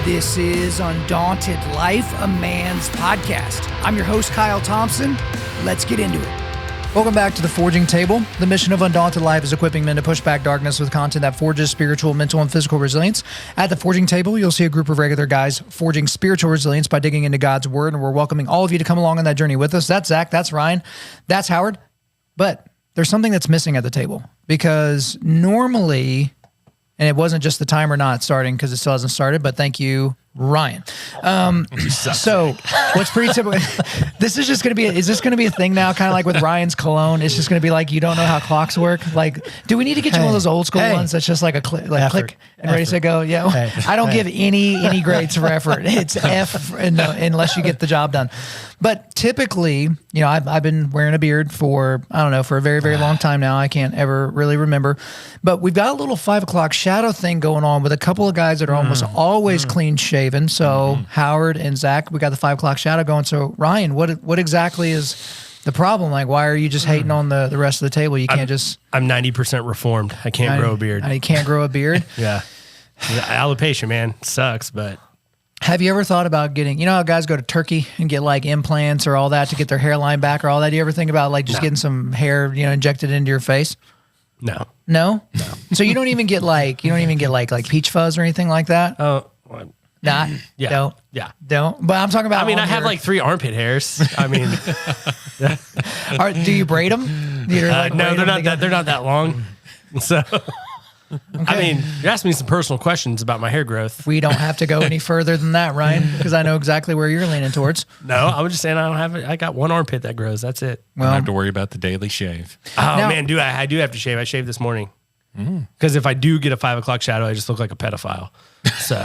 This is Undaunted.Life, a man's podcast. I'm your host, Kyle Thompson. Let's get into it. Welcome back to the Forging Table. The mission of Undaunted.Life is equipping men to push back darkness with content that forges spiritual, mental, and physical resilience. At the Forging Table, you'll see a group of regular guys forging spiritual resilience by digging into God's Word, and we're welcoming all of you to come along on that journey with us. That's Zach, that's Ryan, that's Howard. But there's something that's missing at the table, because normally, and it wasn't just the timer not starting because it still hasn't started, but thank you, Ryan. So what's pretty typical, this is just going to be, is this going to be a thing now? Kind of like with Ryan's cologne. It's just going to be like, you don't know how clocks work. Like, do we need to get you one of those old school ones that's just like a click and ready to go? Yeah. I don't give any grades for effort. It's F unless you get the job done. But typically, you know, I've been wearing a beard for, I don't know, for a very, very long time now. I can't ever really remember. But we've got a little 5 o'clock shadow thing going on with a couple of guys that are almost always clean shaven. So Howard and Zach, we got the 5 o'clock shadow going. So Ryan, what exactly is the problem? Like, why are you just hating on the rest of the table? You can't just... I'm 90% reformed. I can't grow a beard. You can't grow a beard? Yeah. Alopecia, man. Sucks, but... Have you ever thought about getting, you know how guys go to Turkey and get like implants or all that to get their hairline back or all that? Do you ever think about like just getting some hair, you know, injected into your face? No. No? No. So you don't even get like peach fuzz or anything like that? Oh, well, not? Yeah. Don't? Yeah. Don't? But I'm talking about... I mean, I have like 3 armpit hairs. I mean... Do you braid them? No, they're not that long. So... Okay. I mean, you're asking me some personal questions about my hair growth. We don't have to go any further than that, Ryan, because I know exactly where you're leaning towards. No, I was just saying I got one armpit that grows. That's it. Well, I don't have to worry about the daily shave. Oh, now, man, I do have to shave. I shaved this morning. Because if I do get a 5 o'clock shadow, I just look like a pedophile. So...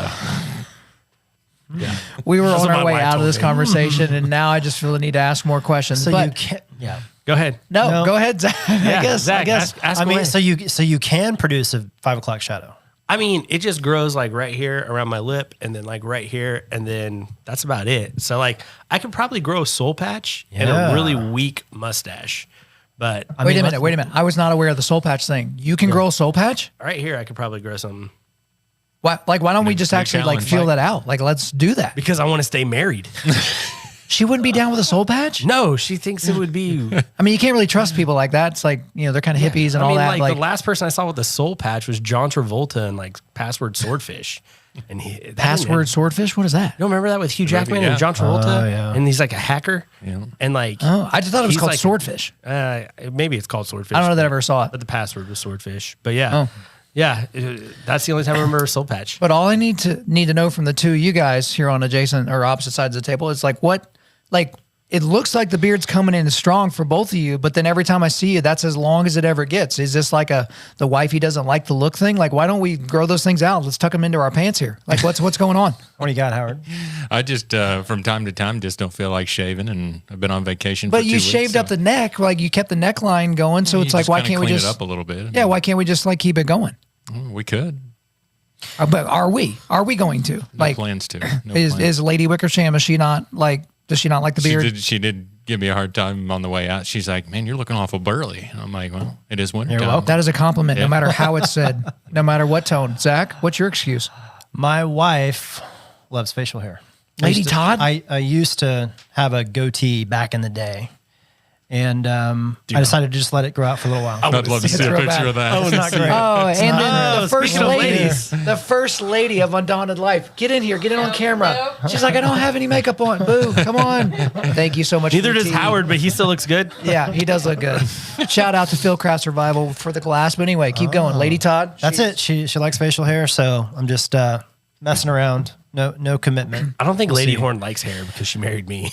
Yeah. We were on our way out of this conversation, and now I just feel the need to ask more questions. So but, you can't... Yeah. Go ahead. No, go ahead, Zach. Yeah, I guess. Ask I mean, away. so you can produce a 5 o'clock shadow. I mean, it just grows like right here around my lip, and then like right here, and then that's about it. So like, I could probably grow a soul patch and a really weak mustache. But wait a minute. I was not aware of the soul patch thing. You can grow a soul patch? Right here, I could probably grow something. Why don't we just actually like feel that out? Like, let's do that. Because I want to stay married. She wouldn't be down with a soul patch? No, she thinks it would be. I mean, you can't really trust people like that. It's like, you know, they're kind of hippies and all that. Like the last person I saw with the soul patch was John Travolta and like Password Swordfish. And Password Swordfish? What is that? You don't remember that with Hugh Jackman and John Travolta? Yeah. And he's like a hacker. Yeah. And like, I just thought it was called like, Swordfish. Maybe it's called Swordfish. I don't know that I ever saw it. But the password was Swordfish. But yeah. Yeah, that's the only time I remember a soul patch. But all I need to know from the two of you guys here on adjacent or opposite sides of the table is like, it looks like the beard's coming in strong for both of you, but then every time I see you, that's as long as it ever gets. Is this like the wifey doesn't like the look thing? Like, why don't we grow those things out? Let's tuck them into our pants here. Like, what's going on? What do you got, Howard? I just, from time to time, just don't feel like shaving, and I've been on vacation for 2 weeks. But you shaved up the neck, like you kept the neckline going, so it's like, why can't we just... clean it up a little bit? Yeah, why can't we just like keep it going? We could. But are we going to? No like, plans to. No is Lady Wickersham, does she not like the beard? She did give me a hard time on the way out. She's like, man, you're looking awful burly. I'm like, well, it is winter time. That is a compliment, no matter how it's said, no matter what tone. Zach, what's your excuse? My wife loves facial hair. Lady Todd? I used to have a goatee back in the day. And I decided to just let it grow out for a little while. I'd love to see a picture of that. It's not great. Oh, and then the first ladies. lady of Undaunted.Life. Get in here. Get in on camera. She's like, I don't have any makeup on. Boo. Come on. Thank you so much. Neither does Howard, but he still looks good. Yeah, he does look good. Shout out to Phil Craft Survival for the glass. But anyway, keep going. Lady Todd. That's it. She likes facial hair, so I'm just messing around. No commitment. I don't think Lady Horn likes hair because she married me.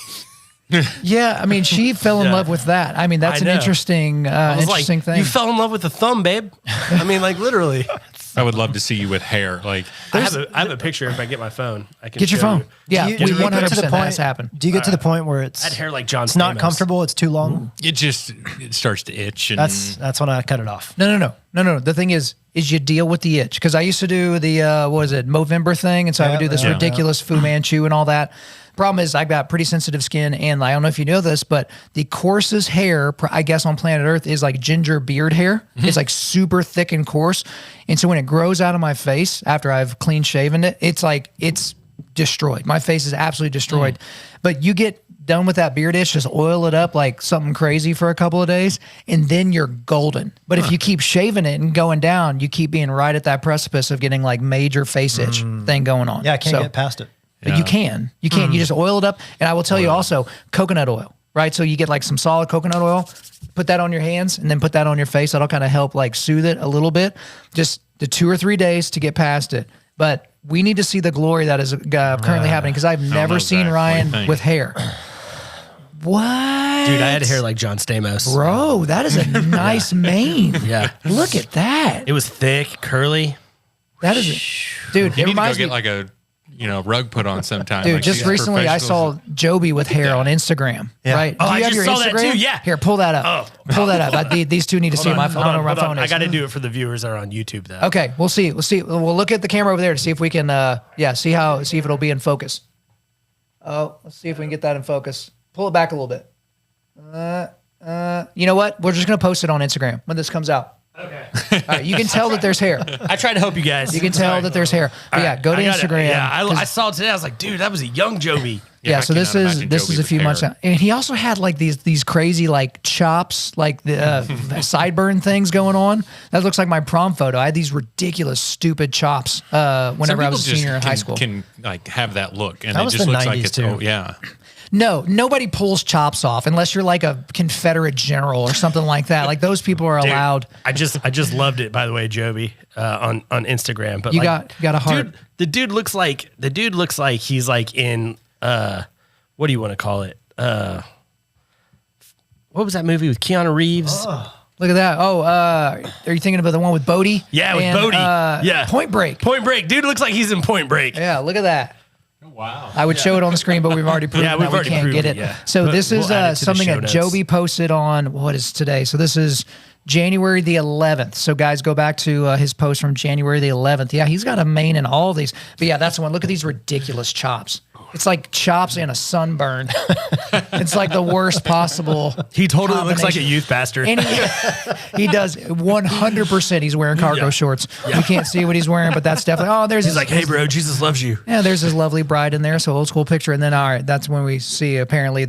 Yeah, I mean, she fell in love with that. I mean, that's an interesting thing. You fell in love with the thumb, babe. I mean, like literally. I would love to see you with hair. Like, I have a picture. If I get my phone, I can get your phone. You. Yeah, we 100% has happened. Do you get to the point where it's... I had hair like John It's not comfortable. It's too long. It starts to itch. And That's when I cut it off. No. The thing is you deal with the itch. Because I used to do the, Movember thing. And so I would do this ridiculous Fu Manchu and all that. Problem is, I've got pretty sensitive skin, and I don't know if you know this, but the coarsest hair, I guess, on planet Earth is like ginger beard hair. It's like super thick and coarse. And so when it grows out of my face after I've clean shaven it, it's like, it's destroyed. My face is absolutely destroyed. But you get done with that beer dish, just oil it up like something crazy for a couple of days, and then you're golden. But if you keep shaving it and going down, you keep being right at that precipice of getting like major face itch thing going on. Yeah, I can't get past it. But you can. You just oil it up. And I will tell you also, coconut oil, right? So you get like some solid coconut oil, put that on your hands, and then put that on your face. That'll kind of help like soothe it a little bit. Just the 2 or 3 days to get past it. But we need to see the glory that is currently happening, because I've never seen Ryan with hair. What? Dude, I had hair like John Stamos. Bro, that is a nice mane. Yeah. Look at that. It was thick, curly. That is dude, You it need to go reminds me. get like a rug put on sometime. Dude, like just these recently I professionals. saw Joby with hair on Instagram, right? Oh, Do I you have just your saw that Instagram? too, yeah. Here, pull that up. Pull that up. These two need to see my phone. I don't know where my phone is. I got to do it for the viewers that are on YouTube, though. Okay, we'll see. We'll look at the camera over there to see if we can, see if it'll be in focus. Oh, let's see if we can get that in focus. Pull it back a little bit. You know what? We're just going to post it on Instagram when this comes out. Okay. All right, you can tell that there's hair. I tried to help you guys. You can tell that there's hair. But yeah, go to Instagram. Yeah, I saw it today. I was like, dude, that was a young Joby. Yeah, I so this cannot is imagine this Joby is a with few months hair. out, and he also had like these crazy like chops, like the sideburn things going on. That looks like my prom photo. I had these ridiculous, stupid chops whenever Some I people was a just senior in high school. Can like have that look, and That it was just the looks like 90s it's too. oh yeah. No, nobody pulls chops off unless you're like a Confederate general or something like that. Like those people are Dude, allowed. I just loved it, by the way, Joby, on Instagram. But You like, got a heart. Dude, the dude looks like he's like in what do you want to call it? What was that movie with Keanu Reeves? Look at that. Oh, are you thinking about the one with Bodie? Yeah, with And, Bodie. Yeah. Point Break. Point Break. Dude looks like he's in Point Break. Yeah, look at that. Wow. I would show it on the screen, but we've already proven Yeah, we've that we already can't proved get it, it. yeah. So But this is we'll add it to the something show that notes. Joby posted on, what is today? So this is January the 11th. So guys, go back to his post from January the 11th. Yeah, he's got a mane and all these. But yeah, that's the one. Look at these ridiculous chops. It's like chops and a sunburn. It's like the worst possible. He totally looks like a combination. youth pastor. And he does 100%. He's wearing cargo shorts. You can't see what he's wearing, but that's definitely. Oh, there's. He's like, hey, bro, Jesus loves you. Yeah, there's his lovely bride in there. So old school picture, and then all right, that's when we see apparently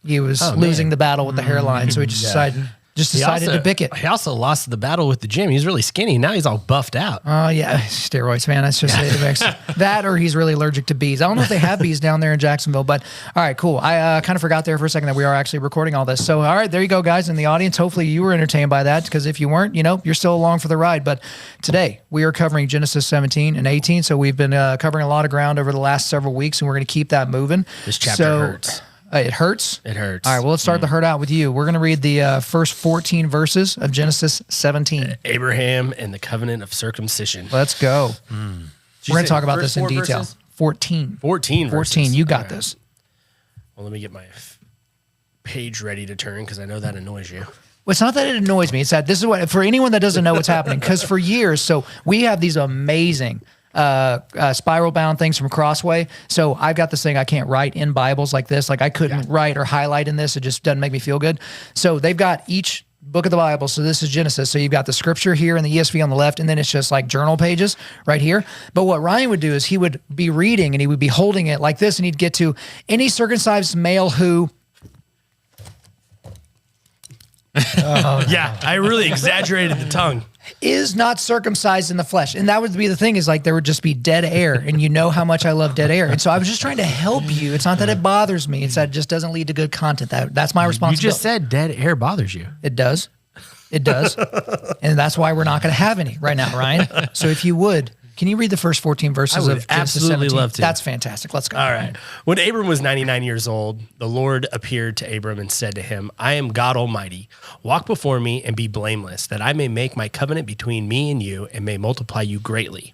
he was losing the battle with the hairline, so he just decided to bick it. He also lost the battle with the gym. He's really skinny. Now he's all buffed out. Oh yeah, steroids, man. That's just it makes that, or he's really allergic to bees. I don't know if they have bees down there in Jacksonville, but all right, cool. I kind of forgot there for a second that we are actually recording all this. So all right, there you go, guys in the audience. Hopefully you were entertained by that, because if you weren't, you're still along for the ride. But today we are covering Genesis 17 and 18. So we've been covering a lot of ground over the last several weeks, and we're going to keep that moving. This chapter hurts. It hurts? It hurts. All right, well, let's start the hurt out with you. We're going to read the first 14 verses of Genesis 17. Abraham and the covenant of circumcision. Let's go. We're going to talk about this in First four detail. verses? 14. 14 verses. 14. You got All right. this. Well, let me get my page ready to turn, because I know that annoys you. Well, it's not that it annoys me. It's that this is what, for anyone that doesn't know what's happening, because for years, so we have these amazing spiral bound things from Crossway. So I've got this thing I can't write in Bibles like this. Like I couldn't write or highlight in this. It just doesn't make me feel good. So they've got each book of the Bible. So this is Genesis. So you've got the scripture here and the ESV on the left, and then it's just like journal pages right here. But what Ryan would do is he would be reading and he would be holding it like this, and he'd get to any circumcised male who. Yeah, I really exaggerated the tongue. Is not circumcised in the flesh. And that would be the thing, is like there would just be dead air, and you know how much I love dead air. And so I was just trying to help you. It's not that it bothers me. It's that it just doesn't lead to good content. That's my You responsibility. just said dead air bothers you. It does. It does. And that's why we're not going to have any right now, Ryan. So if you would, can you read the first 14 verses I would of Genesis absolutely 17? love to. That's fantastic. Let's go. All right. When Abram was 99 years old, the Lord appeared to Abram and said to him, I am God Almighty. Walk before me and be blameless, that I may make my covenant between me and you and may multiply you greatly.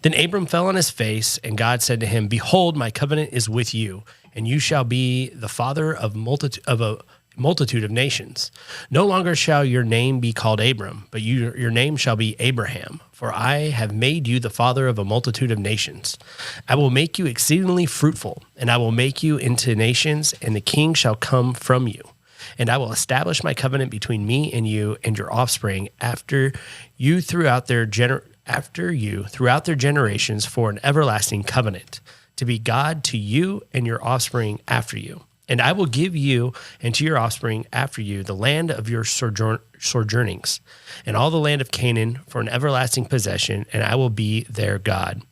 Then Abram fell on his face, and God said to him, Behold, my covenant is with you, and you shall be the father of a multitude of nations. No longer shall your name be called Abram, but your name shall be Abraham, for I have made you the father of a multitude of nations. I will make you exceedingly fruitful, and I will make you into nations, and the king shall come from you. And I will establish my covenant between me and you and your offspring after you throughout their generations for an everlasting covenant, to be God to you and your offspring after you. And I will give you and to your offspring after you the land of your sojournings and all the land of Canaan for an everlasting possession, and I will be their God.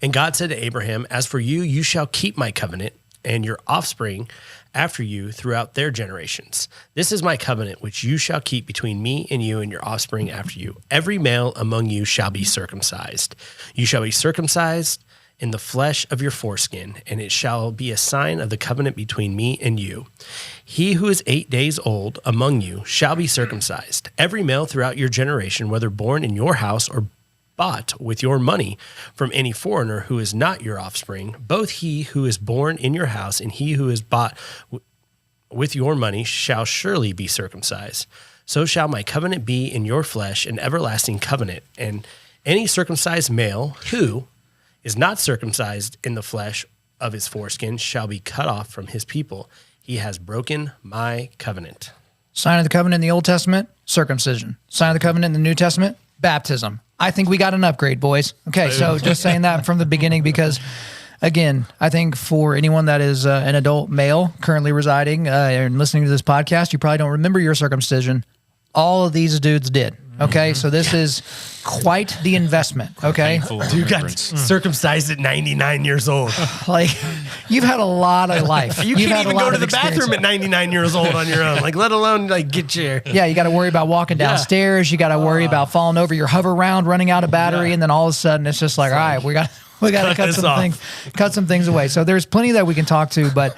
And God said to Abraham, as for you, you shall keep my covenant and your offspring after you throughout their generations. This is my covenant, which you shall keep between me and you and your offspring after you. Every male among you shall be circumcised. You shall be circumcised in the flesh of your foreskin, and it shall be a sign of the covenant between me and you. He who is 8 days old among you shall be circumcised. Every male throughout your generation, whether born in your house or bought with your money from any foreigner who is not your offspring, both he who is born in your house and he who is bought with your money shall surely be circumcised. So shall my covenant be in your flesh, an everlasting covenant. And any circumcised male who is not circumcised in the flesh of his foreskin shall be cut off from his people. He has broken my covenant. Sign of the covenant in the Old Testament, circumcision. Sign of the covenant in the New Testament, baptism. I think we got an upgrade, boys. Okay, so just saying that from the beginning because, again, I think for anyone that is an adult male currently residing and listening to this podcast, you probably don't remember your circumcision. All of these dudes did. Okay, so this is quite the investment. Okay, dude got circumcised at 99 years old. Like, you've had a lot of life. You can't even go to the bathroom at 99 years old on your own. Like, let alone like get your. Yeah, you got to worry about walking downstairs. You got to worry about falling over your hover round, running out of battery, and then all of a sudden it's just like, all right, we got to cut some things away. So there's plenty that we can talk to, but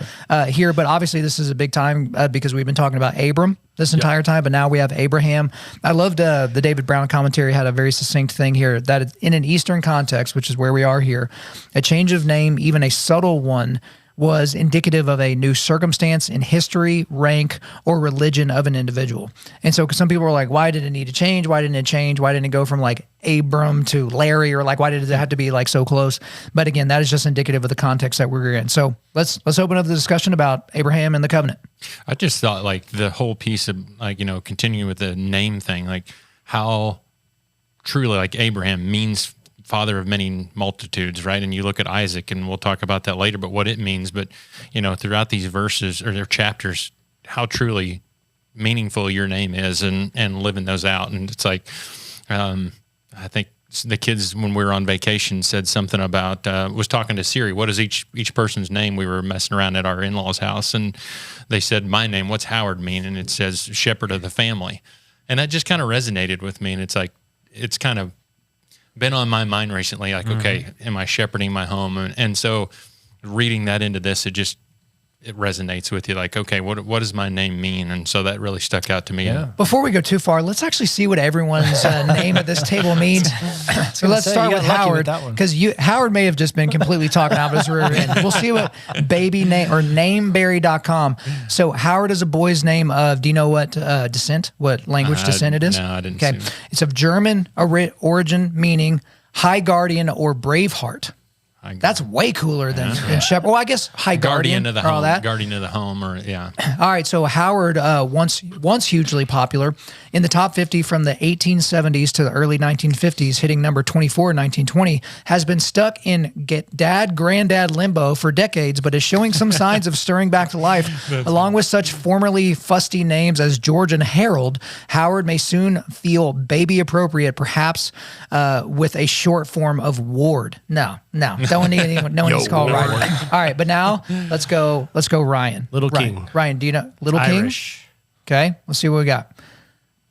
here. But obviously, this is a big time because we've been talking about Abram this entire time, but now we have Abraham. I loved the David Brown commentary had a very succinct thing here that in an Eastern context, which is where we are here, a change of name, even a subtle one, was indicative of a new circumstance in history, rank, or religion of an individual. And so some people were like, why did it need to change? Why didn't it change? Why didn't it go from like Abram to Larry? Or like, why did it have to be like so close? But again, that is just indicative of the context that we're in. So let's open up the discussion about Abraham and the covenant. I just thought like the whole piece of like, continuing with the name thing, like how truly like Abraham means father of many multitudes, right? And you look at Isaac, and we'll talk about that later, but what it means. But, throughout these verses or their chapters, how truly meaningful your name is and living those out. And it's like, I think the kids, when we were on vacation, said something about, was talking to Siri, what is each person's name? We were messing around at our in-laws' house, and they said, my name, what's Howard mean? And it says shepherd of the family. And that just kind of resonated with me. And it's like, it's kind of been on my mind recently, like, okay, am I shepherding my home? And so reading that into this, it resonates with you, like, okay, what does my name mean? And so that really stuck out to me. Yeah. Before we go too far, let's actually see what everyone's name at this table means. So let's start with Howard, because Howard may have just been completely talking out of his rear end. We'll see what baby name or nameberry.com. So Howard is a boy's name of, do you know what descent, what language descent it is? No, I didn't. Okay, it's of German origin, meaning high guardian or brave heart. That's way cooler than shepherd. Well, I guess high guardian of the home, guardian of the home, or yeah. All right, so Howard, once hugely popular in the top 50 from the 1870s to the early 1950s, hitting number 24 in 1920, has been stuck in granddad limbo for decades, but is showing some signs of stirring back to life. Along with such formerly fusty names as George and Harold, Howard may soon feel baby appropriate, perhaps with a short form of Ward. No one needs to call Ryan. All right, but now let's go Ryan. Little Ryan. King. Ryan, do you know Little Irish. King? Okay, let's see what we got.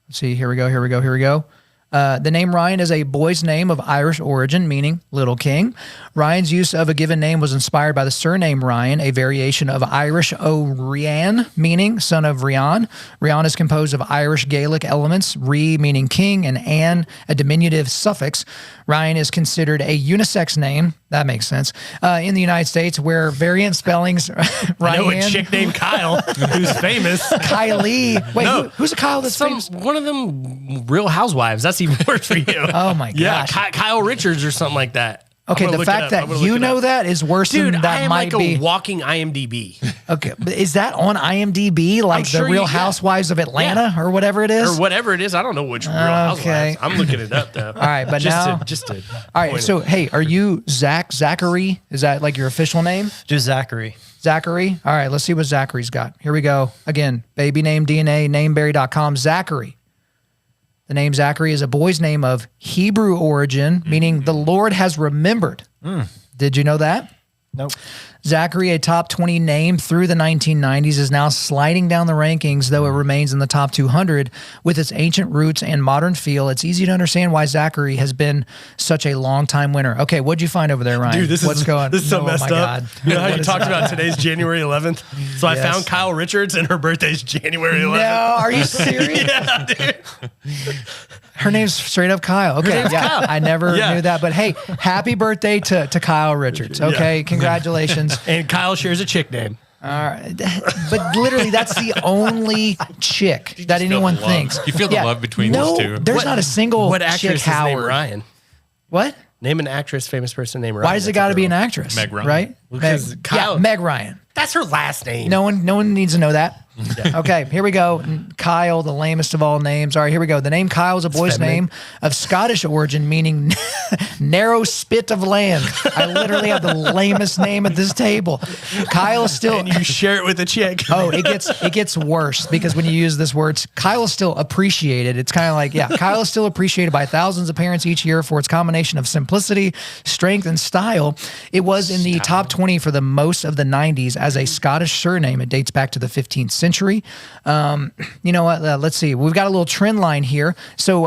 Let's see, here we go. The name Ryan is a boy's name of Irish origin, meaning Little King. Ryan's use of a given name was inspired by the surname Ryan, a variation of Irish O'Rian, meaning son of Rian. Rian is composed of Irish Gaelic elements, Ri meaning king, and An, a diminutive suffix. Ryan is considered a unisex name. That makes sense. In the United States, where variant spellings, Ryan. I know a chick named Kyle who's famous. Kylie. Wait, no, who's a Kyle that's famous? One of them Real Housewives. That's even worse for you. Oh my gosh. Yeah, Kyle Richards or something like that. Okay, I'm gonna the look fact it up. I'm that gonna you look it know up. that is worse Dude, than I that am might like be. a walking IMDb. Okay, but is that on IMDb, like sure the Real yeah. Housewives of Atlanta or whatever it is? Or whatever it is. I don't know which Real Housewives. I'm looking it up, though. All right, but now- Just to All right, so hey, are you Zachary? Is that like your official name? Just Zachary. Zachary? All right, let's see what Zachary's got. Here we go. Again, baby name DNA, nameberry.com. Zachary. The name Zachary is a boy's name of Hebrew origin, meaning the Lord has remembered. Did you know that? Nope. Zachary, a top 20 name through the 1990s, is now sliding down the rankings, though it remains in the top 200. With its ancient roots and modern feel, it's easy to understand why Zachary has been such a long-time winner. Okay, what'd you find over there, Ryan? Dude, this is so messed my up. God. You know how you What is talked that? about today's January 11th? So I Yes. found Kyle Richards, and her birthday's January 11th. No, are you serious? Yeah, dude. Her name's straight up Kyle. Okay, yeah, I never knew that. But hey, happy birthday to Kyle Richards. Okay, congratulations. And Kyle shares a chick name. All right, but literally, that's the only chick that feel anyone the love. thinks. You feel the love between no, these two. There's not a single What chick actress is named Howard. Ryan? What? Name an actress, famous person named Ryan. Why does it That's a got to be girl. an actress? Meg Ryan. Right? Because Meg, Kyle- Meg Ryan. That's her last name. No one needs to know that. Okay, here we go. Kyle, the lamest of all names. All right, here we go. The name Kyle is a boy's feminine. name of Scottish origin, meaning narrow spit of land. I literally have the lamest name at this table. Kyle is still. And you share it with a chick. Oh, it gets worse because when you use this word, Kyle is still appreciated. It's kind of like, Kyle is still appreciated by thousands of parents each year for its combination of simplicity, strength, and style. It was in the top 20 for the most of the 90s as a Scottish surname. It dates back to the 15th century. You know what? Let's see. We've got a little trend line here. So,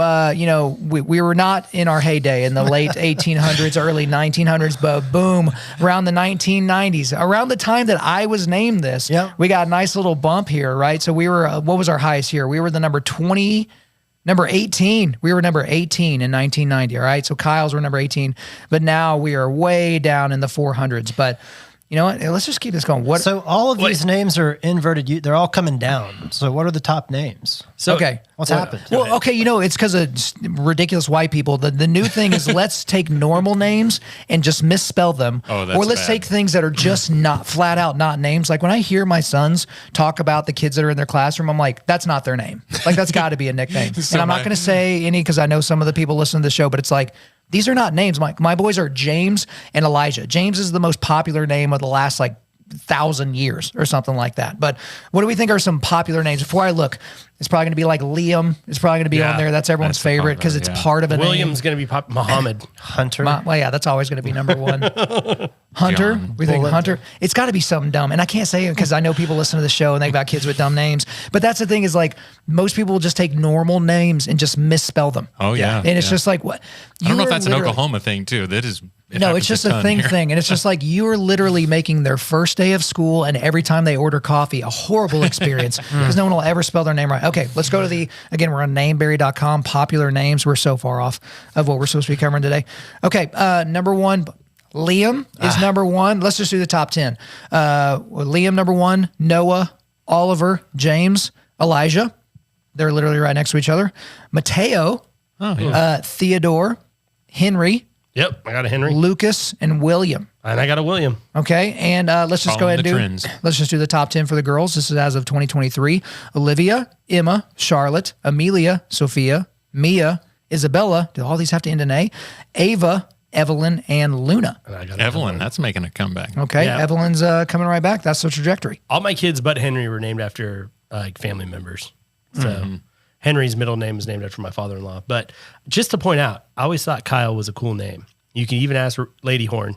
we were not in our heyday in the late 1800s, early 1900s, but boom, around the 1990s, around the time that I was named this, we got a nice little bump here, right? So we were, what was our highest here? We were the number 18. We were number 18 in 1990, all right? So Kyle's were number 18, but now we are way down in the 400s. But you know what? Let's just keep this going. So all of these names are inverted. They're all coming down. So what are the top names? So okay. What's happened? Well, okay, it's because of ridiculous white people. The new thing is let's take normal names and just misspell them. Oh, that's or let's bad. take things that are just not flat out not names. Like when I hear my sons talk about the kids that are in their classroom, I'm like, that's not their name. Like that's got to be a nickname. And I'm not going to say any because I know some of the people listen to the show, but it's like, these are not names. My boys are James and Elijah. James is the most popular name of the last 1,000 years or something like that. But what do we think are some popular names? Before I look, it's probably going to be like Liam. It's probably going to be on there. That's everyone's that's favorite because popular, it's part of a William's going to be Muhammad. Hunter. name. Well, yeah, that's always going to be number one. Hunter. John. We think Bullet. Hunter. It's got to be something dumb. And I can't say it because I know people listen to the show and they've got kids with dumb names. But that's the thing is most people will just take normal names and just misspell them. Oh, yeah. And it's just like, what? I don't know You if are that's an literally- Oklahoma thing too. That is. No, it's just a thing. And it's just like you are literally making their first day of school and every time they order coffee, a horrible experience because no one will ever spell their name right. Okay, let's go to again, we're on nameberry.com, popular names. We're so far off of what we're supposed to be covering today. Okay, number one, Liam is number one. Let's just do the top 10. Liam, number one, Noah, Oliver, James, Elijah. They're literally right next to each other. Mateo, Theodore, Henry, Yep, I got a Henry. Lucas, and William. And I got a William. Okay, and let's just go Following ahead the and trends. let's just do the top 10 for the girls. This is as of 2023. Olivia, Emma, Charlotte, Amelia, Sophia, Mia, Isabella. Do all these have to end in A? Ava, Evelyn, and Luna. And I got Evelyn, that's making a comeback. Okay, Yeah. Evelyn's coming right back. That's the trajectory. All my kids but Henry were named after family members. So Henry's middle name is named after my father-in-law. But just to point out, I always thought Kyle was a cool name. You can even ask Lady Horn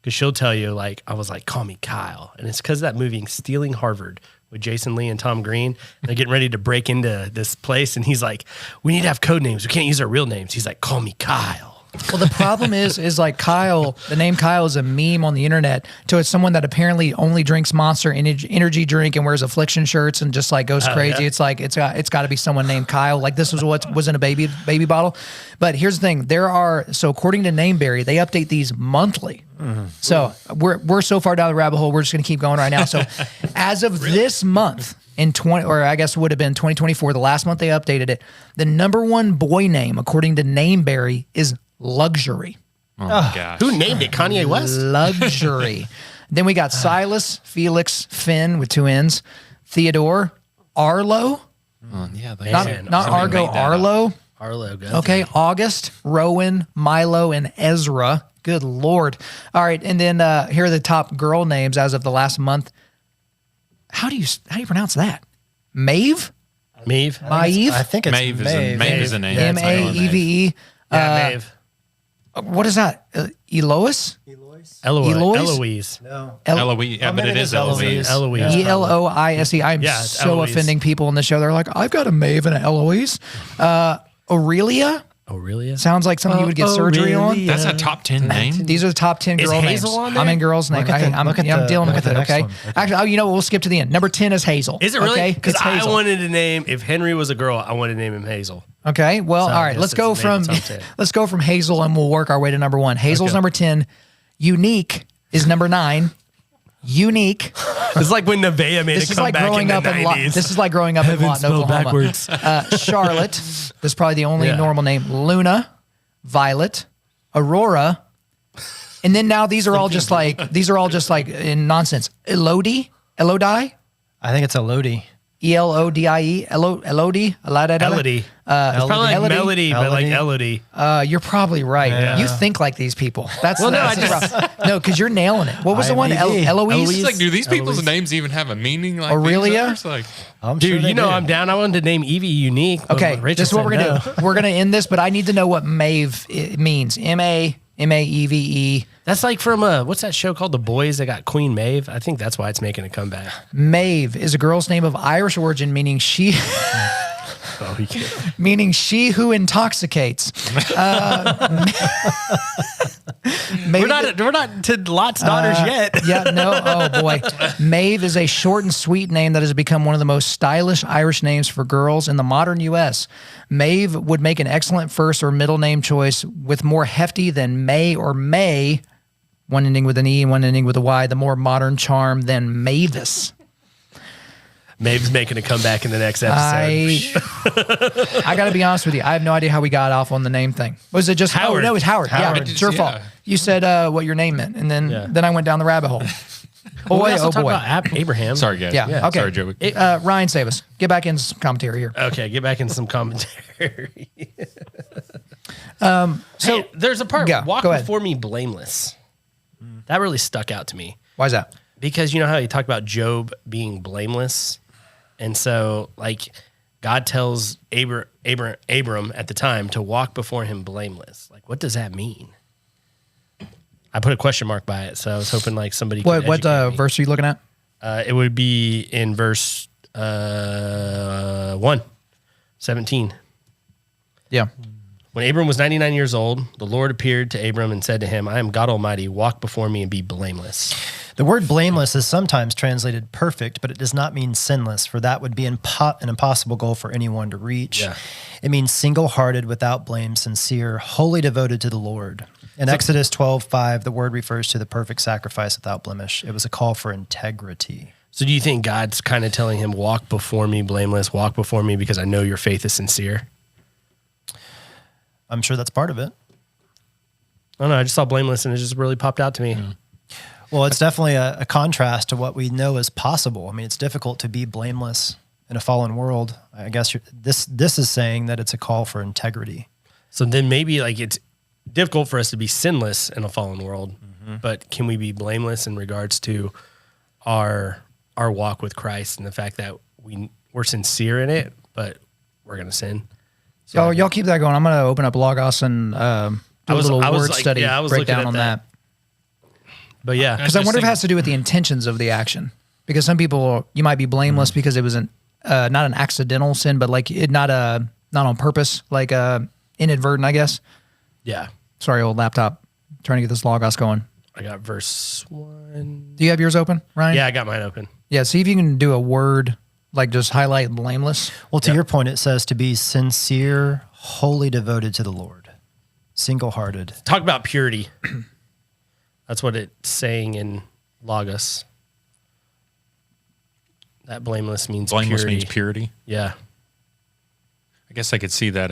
because she'll tell you, I was like, call me Kyle. And it's because of that movie, Stealing Harvard, with Jason Lee and Tom Green. And they're getting ready to break into this place. And he's like, we need to have code names. We can't use our real names. He's like, call me Kyle. Well, the problem is like Kyle, the name Kyle is a meme on the internet. So it's someone that apparently only drinks Monster energy drink and wears Affliction shirts and just goes crazy. yeah. It's like, it's got to be someone named Kyle. Like this was what was in a baby bottle. But here's the thing. So according to Nameberry, they update these monthly. So we're so far down the rabbit hole. We're just going to keep going right now. So as of this month, in 2024, the last month they updated it, the number one boy name, according to Nameberry, is Luxury. Oh, my gosh. Who named it? Kanye West? Luxury. Then we got Silas, Felix, Finn with 2 N's, Theodore, Arlo, Yeah, not Argo, Arlo. Arlo. Good. Okay, August, Rowan, Milo, and Ezra. Good Lord. All right, and then here are the top girl names as of the last month. How do you pronounce that? Maeve? Maeve. Maeve? I think it's Maeve is a name. M-A-E-V-E. Yeah, Maeve. What is that? Elois? Eloise. No. Eloise. Yeah, but it is Eloise. Eloise. Eloise. I'm Yeah, it's so Eloise. offending people in the show. They're like, I've got a Maeve and an Eloise. Aurelia? Aurelia. Sounds like something you would get surgery on. That's a top 10 name. These are the top 10 Is girl Hazel names. on there? I'm in girls' names. I'm dealing with it, next okay? one. Actually, you know what? We'll skip to the end. Number 10 is Hazel. Is it really? Okay? Because It's I Hazel. wanted to name, if Henry was a girl, I wanted to name him Hazel. Okay, well, So all I right. guess Let's it's go maybe from top 10. let's go from Hazel and we'll work our way to number 1. Hazel's Okay. number 10. Unique is number 9. Unique. It's like when Nevaeh made This a is like comeback growing in up the in 90s. This is like growing up in Lawton, spelled Oklahoma. backwards. Charlotte. This is probably the only Yeah. normal name. Luna, Violet, Aurora, and then now these are all just like in nonsense. Elodie. I think it's Elodie. Elodie. Elodie. Elodie. It's probably like Elodie. Melody, but like Elodie. You're probably right. Yeah. You think like these people. That's Well, no, that's I the just- problem. No, because you're nailing it. What was the one? IMDb. Eloise. It's like, do these people's Eloise. names even have a meaning? Like Aurelia? these others? Like, I'm Dude, sure they you know do. I'm down. I wanted to name Evie Unique. but Okay, Rachel this is what said we're gonna no. do. We're gonna end this, but I need to know what Maeve means. M-A-E-V-E. That's like from what's that show called? The Boys that got Queen Maeve. I think that's why it's making a comeback. Maeve is a girl's name of Irish origin, meaning she Oh, you can't. meaning she who intoxicates. We're not to Lot's daughters yet. Yeah, no. Oh boy. Maeve is a short and sweet name that has become one of the most stylish Irish names for girls in the modern U.S. Maeve would make an excellent first or middle name choice with more hefty than May or May, one ending with an E and one ending with a Y, the more modern charm than Mavis. Maeve's making a comeback in the next episode. I got to be honest with you. I have no idea how we got off on the name thing. Was it just Howard. Oh, no, it's Howard. Yeah, Howard. it's your fault. Yeah. You said what your name meant, and then I went down the rabbit hole. Well, we Boy, also oh talked boy. about Abraham. sorry, guys. Yeah. Okay. Sorry, Joey. Ryan, save us. Get back into some commentary here. Okay, get back in some commentary. So there's a part, Yeah, walk go ahead. before me blameless. That really stuck out to me Why is that? because you know how you talk about Job being blameless? And so like God tells Abram at the time to walk before him blameless. Like, what does that mean? I put a question mark by it, so I was hoping like somebody could What educate me. verse are you looking at? It would be in verse 17. Yeah. When Abram was 99 years old, the Lord appeared to Abram and said to him, I am God Almighty. Walk before me and be blameless. The word blameless is sometimes translated perfect, but it does not mean sinless, for that would be an impossible goal for anyone to reach. Yeah. It means single-hearted, without blame, sincere, wholly devoted to the Lord. In Exodus 12:5, the word refers to the perfect sacrifice without blemish. It was a call for integrity. So do you think God's kind of telling him, walk before me blameless, walk before me because I know your faith is sincere? I'm sure that's part of it. I don't know. I just saw blameless and it just really popped out to me. Well, it's definitely a contrast to what we know is possible. I mean, it's difficult to be blameless in a fallen world. I guess this is saying that it's a call for integrity. So then maybe like it's difficult for us to be sinless in a fallen world, but can we be blameless in regards to our walk with Christ and the fact that we're sincere in it, but we're going to sin? So y'all keep that going. I'm going to open up Logos and do a little word study breakdown on that. But yeah, Because I wonder if it has to do with the intentions of the action. Because some people, you might be blameless because it was not an accidental sin, but like not on purpose, like inadvertent, I guess. yeah. Sorry, old laptop. Trying to get this Logos going. I got verse 1. Do you have yours open, Ryan? Yeah, I got mine open. Yeah, see if you can do a word, like just highlight blameless. Well, to your point, it says to be sincere, wholly devoted to the Lord, single-hearted. Talk about purity. That's what it's saying in Logos. That blameless means Blameless purity. means purity. Yeah. I guess I could see that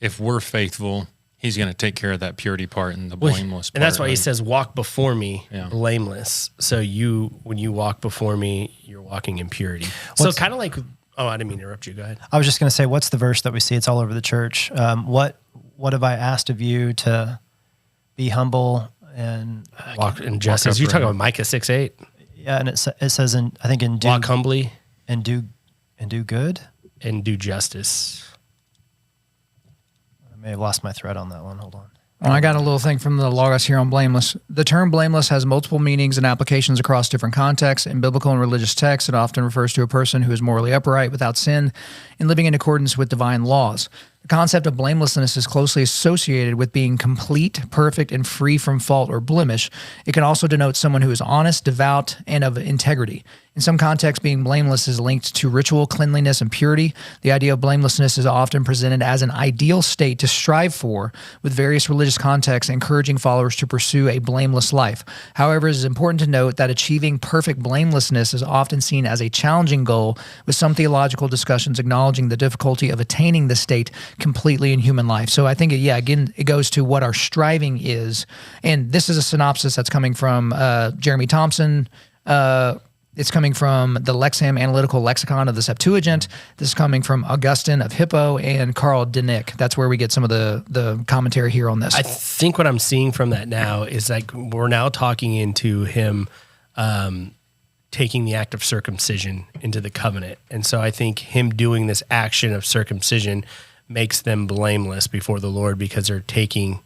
if we're faithful, He's going to take care of that purity part and the blameless part. And that's why he like, says, walk before me Yeah. blameless. So when you walk before me, you're walking in purity. So kind of like, oh, I didn't mean to interrupt you. Go ahead. I was just going to say, what's the verse that we see? It's all over the church. What have I asked of you to be humble and Walk in justice. You're talking about Micah 6:8. yeah, and it says in do Walk humbly and do good. and do justice. I may have lost my thread on that one. Hold on. Well, I got a little thing from the Logos here on blameless. The term blameless has multiple meanings and applications across different contexts. In biblical and religious texts, it often refers to a person who is morally upright, without sin, and living in accordance with divine laws. The concept of blamelessness is closely associated with being complete, perfect, and free from fault or blemish. It can also denote someone who is honest, devout, and of integrity. In some contexts, being blameless is linked to ritual cleanliness and purity. The idea of blamelessness is often presented as an ideal state to strive for, with various religious contexts encouraging followers to pursue a blameless life. However, it is important to note that achieving perfect blamelessness is often seen as a challenging goal, with some theological discussions acknowledging the difficulty of attaining the state completely in human life. So I think, again, it goes to what our striving is. And this is a synopsis that's coming from Jeremy Thompson. It's coming from the Lexham Analytical Lexicon of the Septuagint. This is coming from Augustine of Hippo and Carl Denick. That's where we get some of the commentary here on this. I think what I'm seeing from that now is like we're now talking into him taking the act of circumcision into the covenant. And so I think him doing this action of circumcision makes them blameless before the Lord because they're taking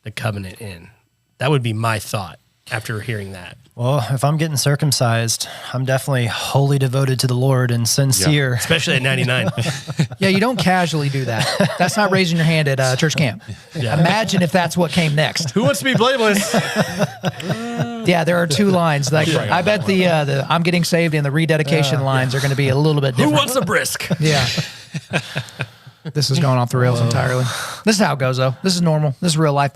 the covenant in. That would be my thought after hearing that. Well, if I'm getting circumcised, I'm definitely wholly devoted to the Lord and sincere. Yeah. Especially at 99. Yeah, you don't casually do that. That's not raising your hand at church camp. Yeah. Imagine if that's what came next. Who wants to be blameless? Yeah, there are two lines. Like I bet the I'm getting saved and the rededication lines are going to be a little bit different. Who wants a brisk? Yeah. This is going off the rails entirely. This is how it goes, though. This is normal. This is real life.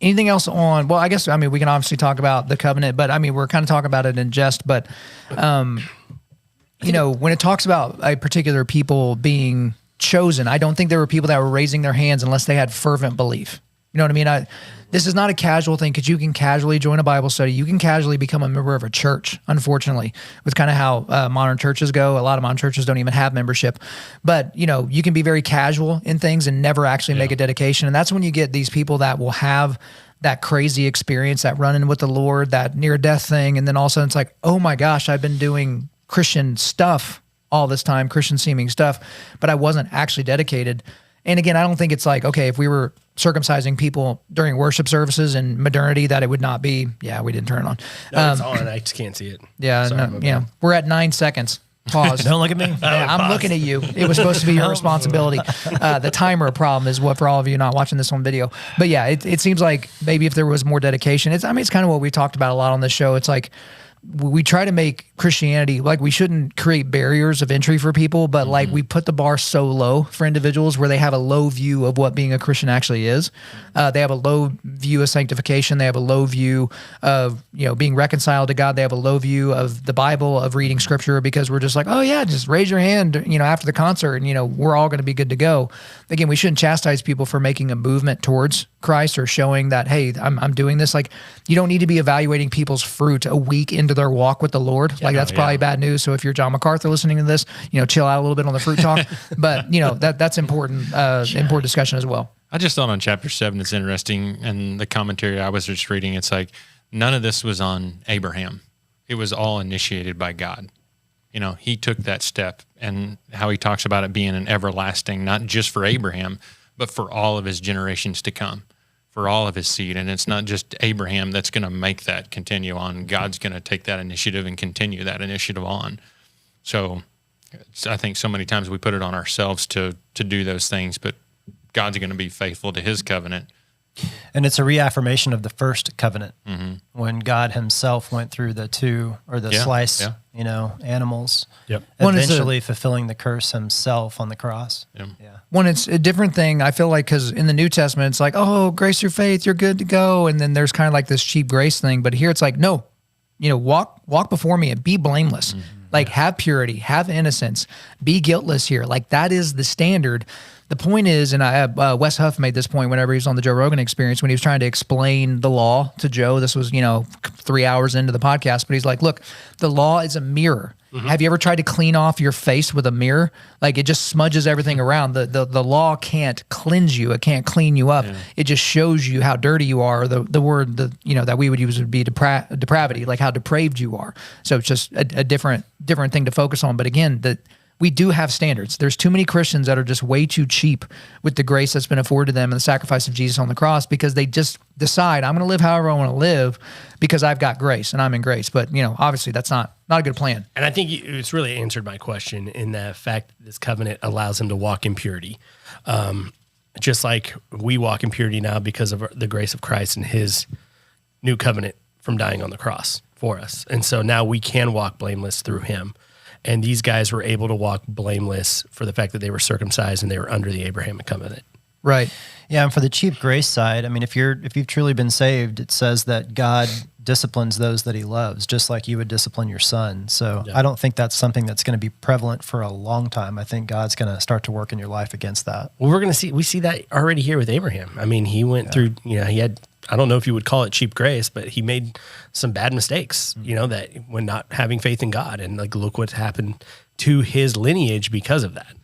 Anything else on, well, I guess, I mean, we can obviously talk about the covenant, but I mean, we're kind of talking about it in jest, but, you know, when it talks about a particular people being chosen, I don't think there were people that were raising their hands unless they had fervent belief. You know what I mean? This is not a casual thing because you can casually join a Bible study. You can casually become a member of a church, unfortunately, with kind of how modern churches go. A lot of modern churches don't even have membership. But, you know, you can be very casual in things and never actually make a dedication. And that's when you get these people that will have that crazy experience, that run-in with the Lord, that near-death thing. And then all of a sudden it's like, oh my gosh, I've been doing Christian stuff all this time, Christian-seeming stuff, but I wasn't actually dedicated. And again, I don't think it's like, okay, if we were circumcising people during worship services in modernity, that it would not be, we didn't turn it on. No, it's on. I just can't see it. Yeah, Sorry, we're at 9 seconds. Pause. Don't look at me. Yeah, I'm looking at you. It was supposed to be your responsibility. The timer problem is what for all of you not watching this on video. But yeah, it seems like maybe if there was more dedication, it's kind of what we talked about a lot on this show. It's like we try to make Christianity, like we shouldn't create barriers of entry for people, but like we put the bar so low for individuals where they have a low view of what being a Christian actually is. They have a low view of sanctification. They have a low view of, you know, being reconciled to God. They have a low view of the Bible, of reading scripture, because we're just like, oh yeah, just raise your hand, you know, after the concert and, you know, we're all going to be good to go. Again, we shouldn't chastise people for making a movement towards Christ or showing that, hey, I'm doing this. Like, you don't need to be evaluating people's fruit a week into their walk with the Lord. Like that's probably bad news. So if you're John MacArthur listening to this, you know, chill out a little bit on the fruit talk, but you know, that's important, important discussion as well. I just thought on chapter 7, it's interesting. And the commentary I was just reading, it's like, none of this was on Abraham. It was all initiated by God. You know, he took that step, and how he talks about it being an everlasting, not just for Abraham, but for all of his generations to come, for all of his seed. And it's not just Abraham that's going to make that continue on. God's going to take that initiative and continue that initiative on. So I think so many times we put it on ourselves to do those things, but God's going to be faithful to his covenant. And it's a reaffirmation of the first covenant when God himself went through the slice, you know, animals, eventually fulfilling the curse himself on the cross. Yeah. When it's a different thing, I feel like, because in the New Testament, it's like, oh, grace through faith, you're good to go. And then there's kind of like this cheap grace thing. But here it's like, no, you know, walk before me and be blameless. Like have purity, have innocence, be guiltless here. Like that is the standard. The point is, and Wes Huff made this point whenever he was on the Joe Rogan Experience, when he was trying to explain the law to Joe. This was, 3 hours into the podcast, but he's like, look, the law is a mirror. Mm-hmm. Have you ever tried to clean off your face with a mirror? Like, it just smudges everything around. The law can't cleanse you. It can't clean you up. Yeah. It just shows you how dirty you are. The word that we would use would be depravity, like how depraved you are. So it's just a different thing to focus on. But again, we do have standards. There's too many Christians that are just way too cheap with the grace that's been afforded to them and the sacrifice of Jesus on the cross, because they just decide, I'm going to live however I want to live because I've got grace and I'm in grace. But, obviously that's not a good plan. And I think it's really answered my question in the fact that this covenant allows him to walk in purity. Just like we walk in purity now because of the grace of Christ and his new covenant from dying on the cross for us. And so now we can walk blameless through him. And these guys were able to walk blameless for the fact that they were circumcised and they were under the Abrahamic covenant. Right. Yeah, and for the cheap grace side, I mean, if you've truly been saved, it says that God disciplines those that he loves, just like you would discipline your son. So yeah. I don't think that's something that's going to be prevalent for a long time. I think God's going to start to work in your life against that. Well, we see that already here with Abraham. I mean, he went through, he had, I don't know if you would call it cheap grace, but he made some bad mistakes, that when not having faith in God, and like, look what's happened to his lineage because of that,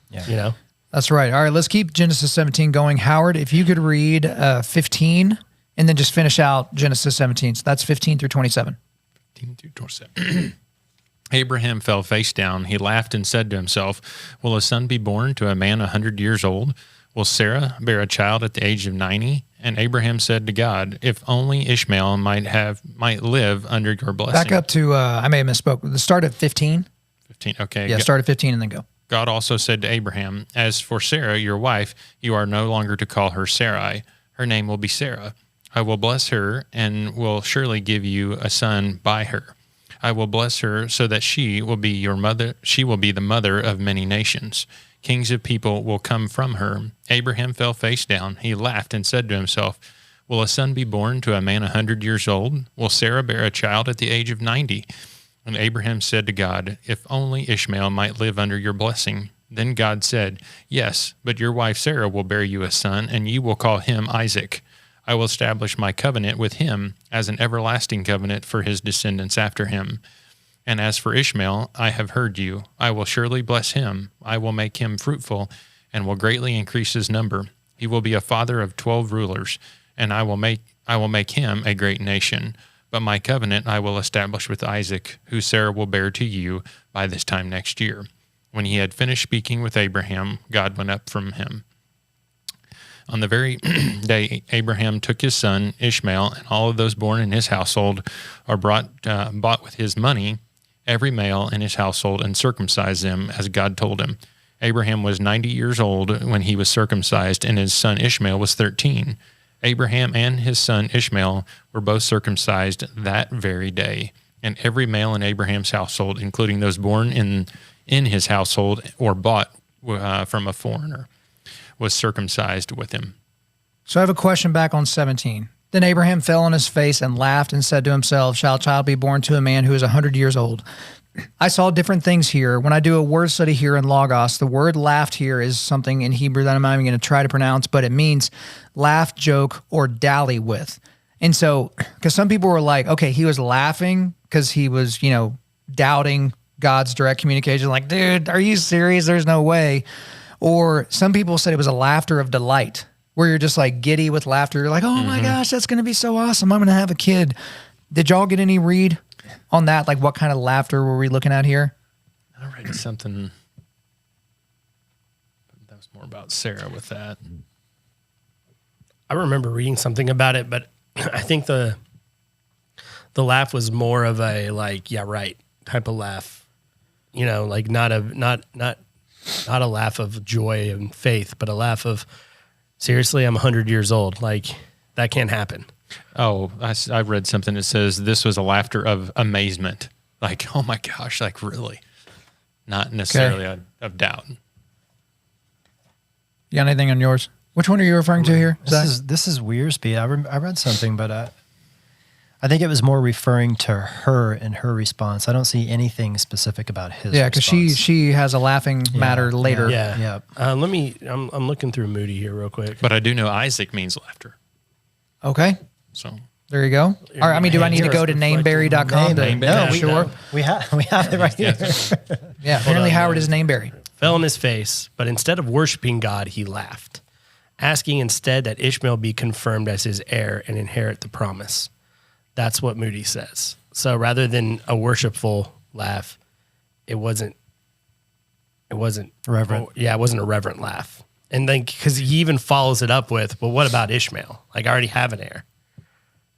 That's right. All right, let's keep Genesis 17 going. Howard, if you could read 15 and then just finish out Genesis 17. So that's 15 through 27. 15 through 27. Abraham fell face down. He laughed and said to himself, will a son be born to a man 100 years old? Will Sarah bear a child at the age of 90? And Abraham said to God, if only Ishmael might live under your blessing. Back up to, I may have misspoke. Start at 15. 15, okay. Yeah, start at 15 and then go. God also said to Abraham, as for Sarah, your wife, you are no longer to call her Sarai. Her name will be Sarah. I will bless her and will surely give you a son by her. I will bless her so that she will be your mother. She will be the mother of many nations. Kings of people will come from her. Abraham fell face down. He laughed and said to himself, will a son be born to a man 100 years old? Will Sarah bear a child at the age of 90? And Abraham said to God, if only Ishmael might live under your blessing. Then God said, yes, but your wife Sarah will bear you a son, and you will call him Isaac. I will establish my covenant with him as an everlasting covenant for his descendants after him. And as for Ishmael, I have heard you. I will surely bless him. I will make him fruitful and will greatly increase his number. He will be a father of 12 rulers, and I will make him a great nation. But my covenant I will establish with Isaac, who Sarah will bear to you by this time next year. When he had finished speaking with Abraham, God went up from him. On the very day Abraham took his son Ishmael, and all of those born in his household are bought with his money, every male in his household, and circumcised them as God told him. Abraham was 90 years old when he was circumcised, and his son Ishmael was 13. Abraham and his son Ishmael were both circumcised that very day, and every male in Abraham's household, including those born in his household or bought from a foreigner, was circumcised with him. So I have a question back on 17. Then Abraham fell on his face and laughed and said to himself, shall a child be born to a man who is 100 years old? I saw different things here. When I do a word study here in Logos, the word laughed here is something in Hebrew that I'm not even going to try to pronounce, but it means laugh, joke, or dally with. And so, because some people were like, okay, he was laughing because he was, doubting God's direct communication. Like, dude, are you serious? There's no way. Or some people said it was a laughter of delight, where you're just like giddy with laughter. You're like, oh my gosh, that's going to be so awesome. I'm going to have a kid. Did y'all get any read on that? Like, what kind of laughter were we looking at here? I read something that was more about Sarah with that. I remember reading something about it, but I think the laugh was more of a like, yeah, right type of laugh. Like not a laugh of joy and faith, but a laugh of, seriously, I'm 100 years old. Like, that can't happen. Oh, I read something that says this was a laughter of amazement. Like, oh my gosh, like really. Not necessarily of doubt. You got anything on yours? Which one are you referring to here? This is Wearsby. I read something, but I I think it was more referring to her and her response. I don't see anything specific about his. Yeah, because she has a laughing matter later. Yeah. I'm looking through Moody here real quick. But I do know Isaac means laughter. Okay. So there you go. All right. I mean, do I need to go to nameberry.com? No, sure. We have it right here. Yeah. Apparently Howard is Nameberry. Fell on his face, but instead of worshiping God, he laughed, asking instead that Ishmael be confirmed as his heir and inherit the promise. That's what Moody says. So rather than a worshipful laugh, it wasn't reverent. It wasn't a reverent laugh. And then because he even follows it up with, "Well, what about Ishmael? Like I already have an heir."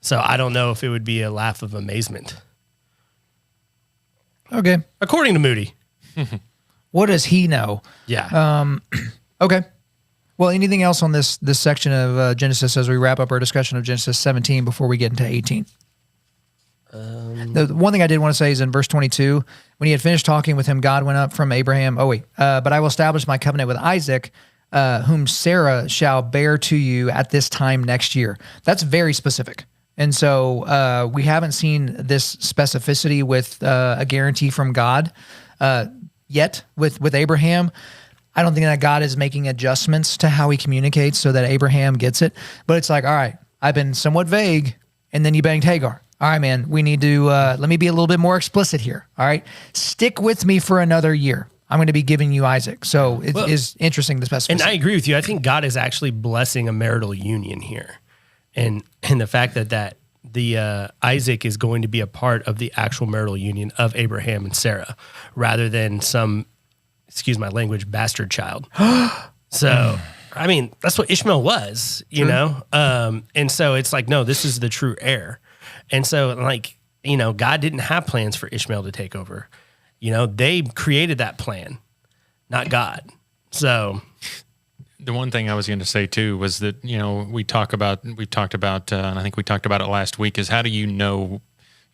So I don't know if it would be a laugh of amazement. Okay. According to Moody. What does he know? Yeah. Okay. Well, anything else on this section of Genesis as we wrap up our discussion of Genesis 17 before we get into 18? The one thing I did want to say is in verse 22, when he had finished talking with him, God went up from Abraham. But I will establish my covenant with Isaac, whom Sarah shall bear to you at this time next year. That's very specific. And so we haven't seen this specificity with a guarantee from God yet with Abraham. I don't think that God is making adjustments to how he communicates so that Abraham gets it. But it's like, all right, I've been somewhat vague, and then you banged Hagar. All right, man, we need to, let me be a little bit more explicit here. All right, stick with me for another year. I'm going to be giving you Isaac. So it is interesting, the specificity. And I agree with you. I think God is actually blessing a marital union here. And the fact that the Isaac is going to be a part of the actual marital union of Abraham and Sarah, rather than some, excuse my language, bastard child. So, I mean, that's what Ishmael was, you know? And so it's like, no, this is the true heir. And so, like, you know, God didn't have plans for Ishmael to take over. You know, they created that plan, not God. So the one thing I was going to say too was that, you know, we've talked about, and I think we talked about it last week, is how do you know,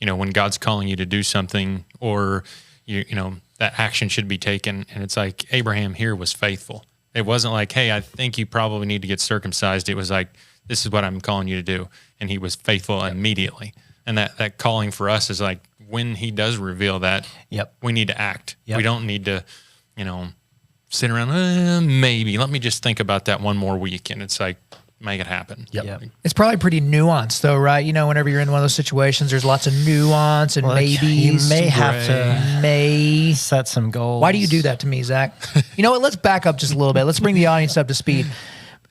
when God's calling you to do something, or you know, that action should be taken. And it's like Abraham here was faithful. It wasn't like, hey, I think you probably need to get circumcised. It was like, this is what I'm calling you to do. And he was faithful immediately. And that calling for us is like, when he does reveal that, we need to act. We don't need to, sit around, maybe. Let me just think about that one more week. And it's like, make it happen. It's probably pretty nuanced though, right? You know, whenever you're in one of those situations, there's lots of nuance and maybes. You may have to set some goals. Why do you do that to me, Zach? You know what? Let's back up just a little bit. Let's bring the audience up to speed.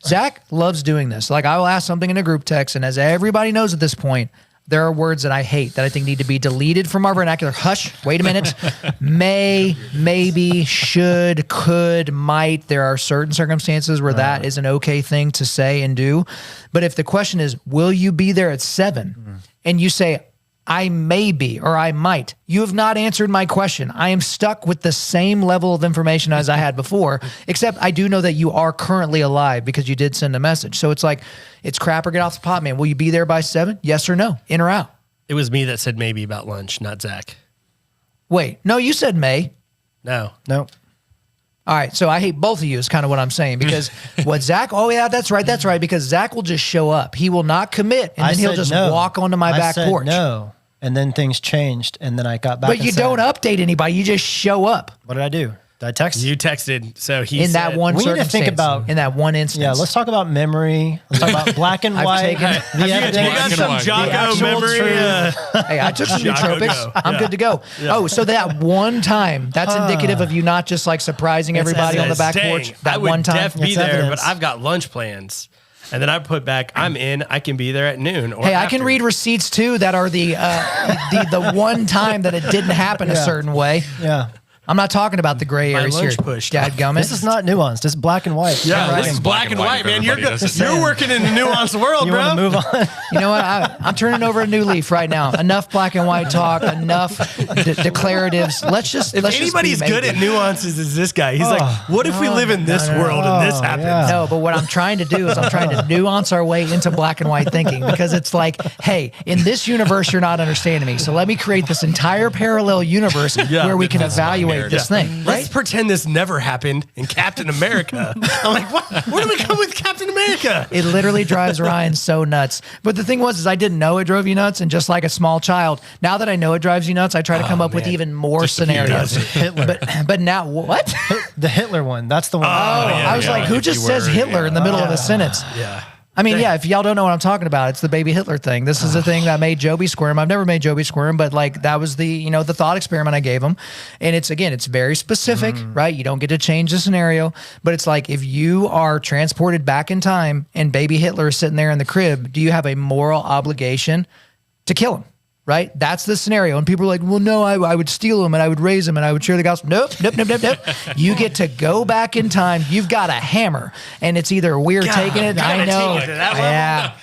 Zach loves doing this. Like, I will ask something in a group text, and as everybody knows at this point, there are words that I hate that I think need to be deleted from our vernacular. Hush, wait a minute. May, maybe, should, could, might. There are certain circumstances where that is an okay thing to say and do. But if the question is, will you be there at 7? And you say, I may be, or I might. You have not answered my question. I am stuck with the same level of information as I had before, except I do know that you are currently alive because you did send a message. So it's like, it's crap or get off the pot, man. Will you be there by 7? Yes or no? In or out? It was me that said maybe about lunch, not Zach. Wait, no, you said may. No. All right, so I hate both of you is kind of what I'm saying, because what Zach, that's right, because Zach will just show up. He will not commit, and then he'll just walk onto my back porch. No, and then things changed, and then I got back. But you don't update anybody, you just show up. What did I do? Did I text? You texted, so he in said, that one we need to think circumstance, about in that one instance. Yeah, let's talk about memory. Let's talk about black and white. You got some Jocko memory. Hey, I took some nootropics. I'm good to go. Oh, so that one time, that's indicative of you not just like surprising everybody on the back porch. That one time. I would be there, but I've got lunch plans. And then I put back, I'm in. I can be there at noon. Or hey, I can read receipts too that are the one time that it didn't happen a certain way. Yeah. I'm not talking about the gray areas here. Dadgummit. This is not nuanced. This is black and white. Yeah, this is black and white, man. You're working in the nuanced world, bro. You want to move on? You know what? I'm turning over a new leaf right now. Enough black and white talk. Enough declaratives. If anybody's good at nuances, is this guy. He's like, what if we live in this world and this happens? Yeah. No, but what I'm trying to do is I'm trying to nuance our way into black and white thinking, because it's like, hey, in this universe, you're not understanding me. So let me create this entire parallel universe where we can evaluate perpetuate this thing, right? Let's pretend this never happened in Captain America. I'm like, what? Where do we come with Captain America? It literally drives Ryan so nuts. But the thing was I didn't know it drove you nuts. And just like a small child, now that I know it drives you nuts, I try to come up with even more scenarios. Hitler. But now, what? The Hitler one. That's the one. I was like, who just says Hitler in the middle of a sentence? Yeah. I mean, if y'all don't know what I'm talking about, it's the baby Hitler thing. This is the thing that made Joby squirm. I've never made Joby squirm, but like that was the, the thought experiment I gave him. And it's very specific, right? You don't get to change the scenario, but it's like, if you are transported back in time and baby Hitler is sitting there in the crib, do you have a moral obligation to kill him? Right? That's the scenario. And people are like, well, no, I would steal him and I would raise him and I would share the gospel. Nope. You get to go back in time. You've got a hammer and it's either we're taking it. I know.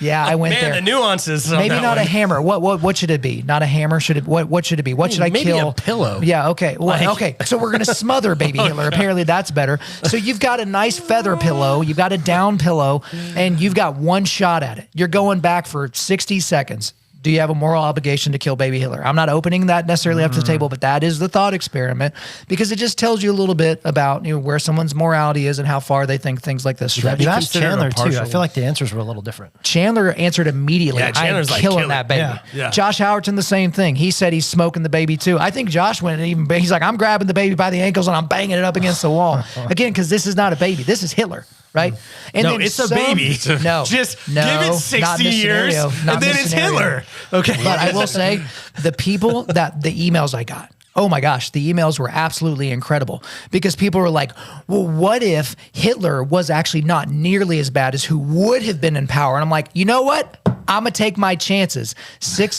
Yeah, I went there. The nuances. Maybe not a hammer. What should it be? Not a hammer. What should it be? What should I kill? Maybe a pillow. Yeah. Okay. Well, okay. So we're going to smother baby Hitler. Apparently that's better. So you've got a nice feather pillow. You've got a down pillow and you've got one shot at it. You're going back for 60 seconds. Do you have a moral obligation to kill baby Hitler? I'm not opening that necessarily up to the table, but that is the thought experiment because it just tells you a little bit about where someone's morality is and how far they think things like this stretch. You asked Chandler too. I feel like the answers were a little different. Chandler answered immediately. Yeah, Chandler's I'm killing that baby. Yeah. Josh Howerton, the same thing. He said he's smoking the baby too. I think Josh went even. He's like, I'm grabbing the baby by the ankles and I'm banging it up against the wall again because this is not a baby. This is Hitler. Right? And no, it's a baby. No. Just give it 60 years and then it's Hitler. Okay. But I will say the emails I got, oh my gosh, the emails were absolutely incredible because people were like, well, what if Hitler was actually not nearly as bad as who would have been in power? And I'm like, you know what? I'm going to take my chances.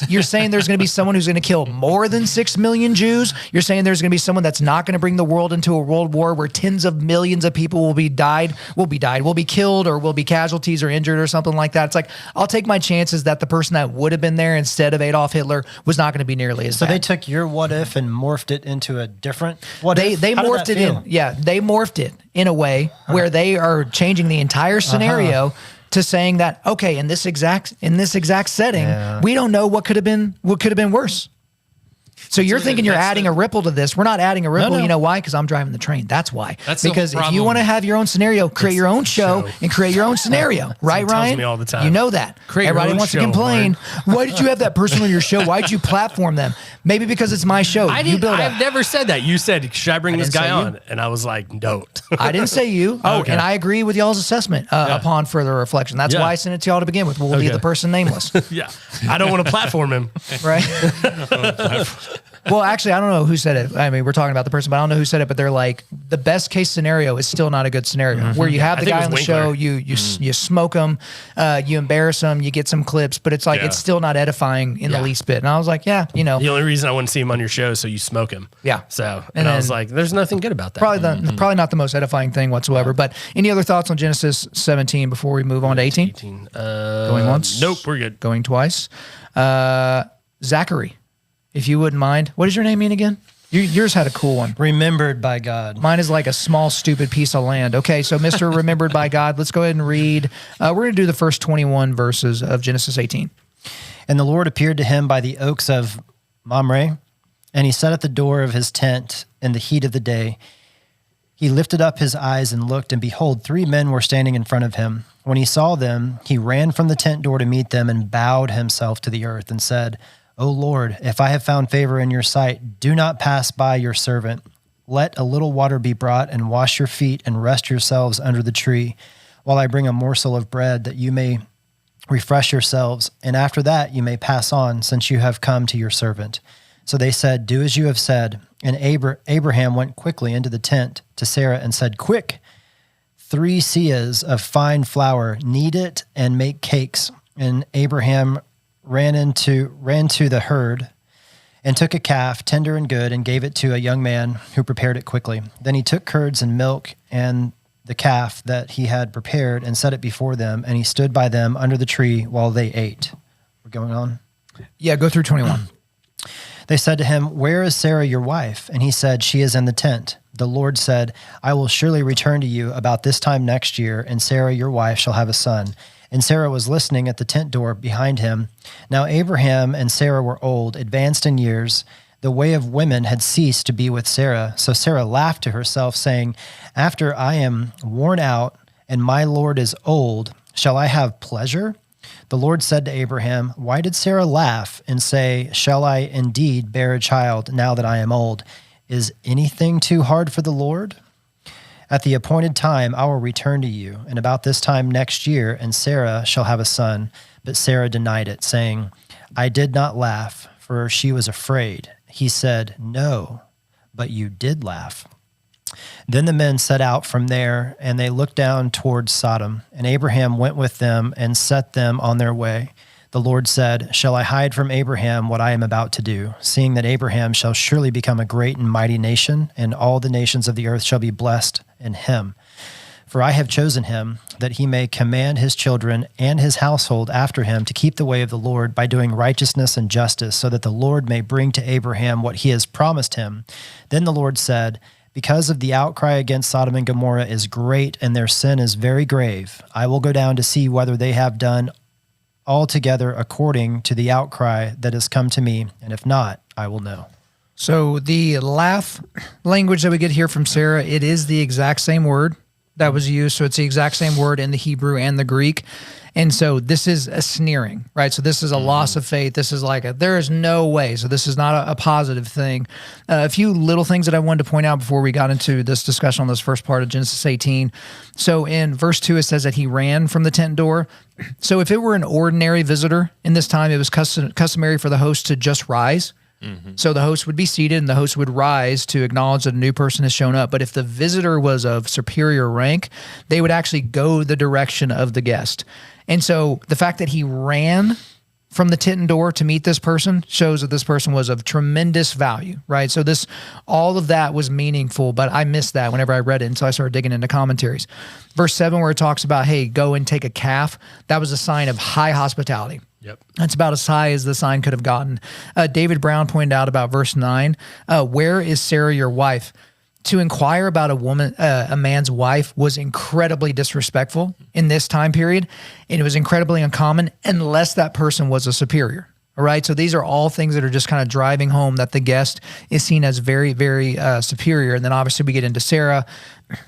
You're saying there's going to be someone who's going to kill more than 6 million Jews? You're saying there's going to be someone that's not going to bring the world into a world war where tens of millions of people will be killed or will be casualties or injured or something like that. It's like, I'll take my chances that the person that would have been there instead of Adolf Hitler was not going to be nearly as bad. So they took your what if and morphed it into a different what if? They morphed it in. Yeah, they morphed it in a way where they are changing the entire scenario to saying that, okay, in this exact setting, we don't know what could have been worse. So you're thinking you're adding a ripple to this. We're not adding a ripple. No. You know why? Because I'm driving the train. That's why. Because if you want to have your own scenario, create your own show and create your own scenario. Right, Ryan? Tells me all the time. You know that. Everybody wants to complain. Why did you have that person on your show? Why did you platform them? Maybe because it's my show. I've never said that. You said, should I bring this guy on? And I was like, don't. I didn't say you. Oh, okay. And I agree with y'all's assessment upon further reflection. That's why I sent it to y'all to begin with. We'll leave the person nameless. Yeah. I don't want to platform him. Right? Well, actually, I don't know who said it. I mean, we're talking about the person, but I don't know who said it. But they're like, the best case scenario is still not a good scenario. Where you have the guy on the show, you smoke him, you embarrass him, you get some clips, but it's like it's still not edifying in the least bit. And I was like, The only reason I wouldn't see him on your show is so you smoke him. Yeah. So and I was like, there's nothing good about that. Probably not the most edifying thing whatsoever. But any other thoughts on Genesis 17 before we move on to 18? Going once? Nope, we're good. Going twice. Zachary. If you wouldn't mind. What does your name mean again? Yours had a cool one. Remembered by God. Mine is like a small, stupid piece of land. Okay, so Mr. Remembered by God. Let's go ahead and read. We're going to do the first 21 verses of Genesis 18. And the Lord appeared to him by the oaks of Mamre, and he sat at the door of his tent in the heat of the day. He lifted up his eyes and looked, and behold, 3 men were standing in front of him. When he saw them, he ran from the tent door to meet them and bowed himself to the earth and said, O Lord, if I have found favor in your sight, do not pass by your servant. Let a little water be brought and wash your feet and rest yourselves under the tree, while I bring a morsel of bread that you may refresh yourselves. And after that you may pass on, since you have come to your servant. So they said, do as you have said. And Abraham went quickly into the tent to Sarah and said, quick, 3 seahs of fine flour, knead it and make cakes. And Abraham ran to the herd and took a calf, tender and good, and gave it to a young man who prepared it quickly. Then he took curds and milk and the calf that he had prepared and set it before them, and he stood by them under the tree while they ate. We're going on? Yeah, go through 21. They said to him, where is Sarah your wife? And he said, she is in the tent. The Lord said, I will surely return to you about this time next year, and Sarah your wife shall have a son. And Sarah was listening at the tent door behind him. Now Abraham and Sarah were old, advanced in years. the way of women had ceased to be with Sarah. So Sarah laughed to herself, saying, after I am worn out and my Lord is old, shall I have pleasure? The Lord said to Abraham, why did Sarah laugh and say, shall I indeed bear a child now that I am old? Is anything too hard for the Lord? At the appointed time, I will return to you, and about this time next year, and Sarah shall have a son. But Sarah denied it, saying, I did not laugh, for she was afraid. He said, no, but you did laugh. Then the men set out from there, and they looked down towards Sodom. And Abraham went with them and set them on their way. The Lord said, shall I hide from Abraham what I am about to do, seeing that Abraham shall surely become a great and mighty nation, and all the nations of the earth shall be blessed in him. For I have chosen him, that he may command his children and his household after him to keep the way of the Lord by doing righteousness and justice, so that the Lord may bring to Abraham what he has promised him. Then the Lord said, because of the outcry against Sodom and Gomorrah is great, and their sin is very grave, I will go down to see whether they have done altogether according to the outcry that has come to me, and if not, I will know. So the laugh language that we get here from Sarah, it is the exact same word that was used. So it's the exact same word in the Hebrew and the Greek. And so this is a sneering, right? So this is a loss of faith. This is like there is no way. So this is not a positive thing. A few little things that I wanted to point out before we got into this discussion on this first part of Genesis 18. So in verse 2, it says that he ran from the tent door. So if it were an ordinary visitor in this time, it was customary for the host to just rise. So the host would be seated and the host would rise to acknowledge that a new person has shown up. But if the visitor was of superior rank, they would actually go the direction of the guest. And so the fact that he ran from the tent door to meet this person shows that this person was of tremendous value, right? So all of that was meaningful, but I missed that whenever I read it until I started digging into commentaries. Verse 7, where it talks about, hey, go and take a calf, that was a sign of high hospitality. Yep. That's about as high as the sign could have gotten. David Brown pointed out about verse 9, where is Sarah your wife? To inquire about a man's wife was incredibly disrespectful in this time period, and it was incredibly uncommon unless that person was a superior. All right, so these are all things that are just kind of driving home that the guest is seen as very, very superior. And then obviously we get into Sarah.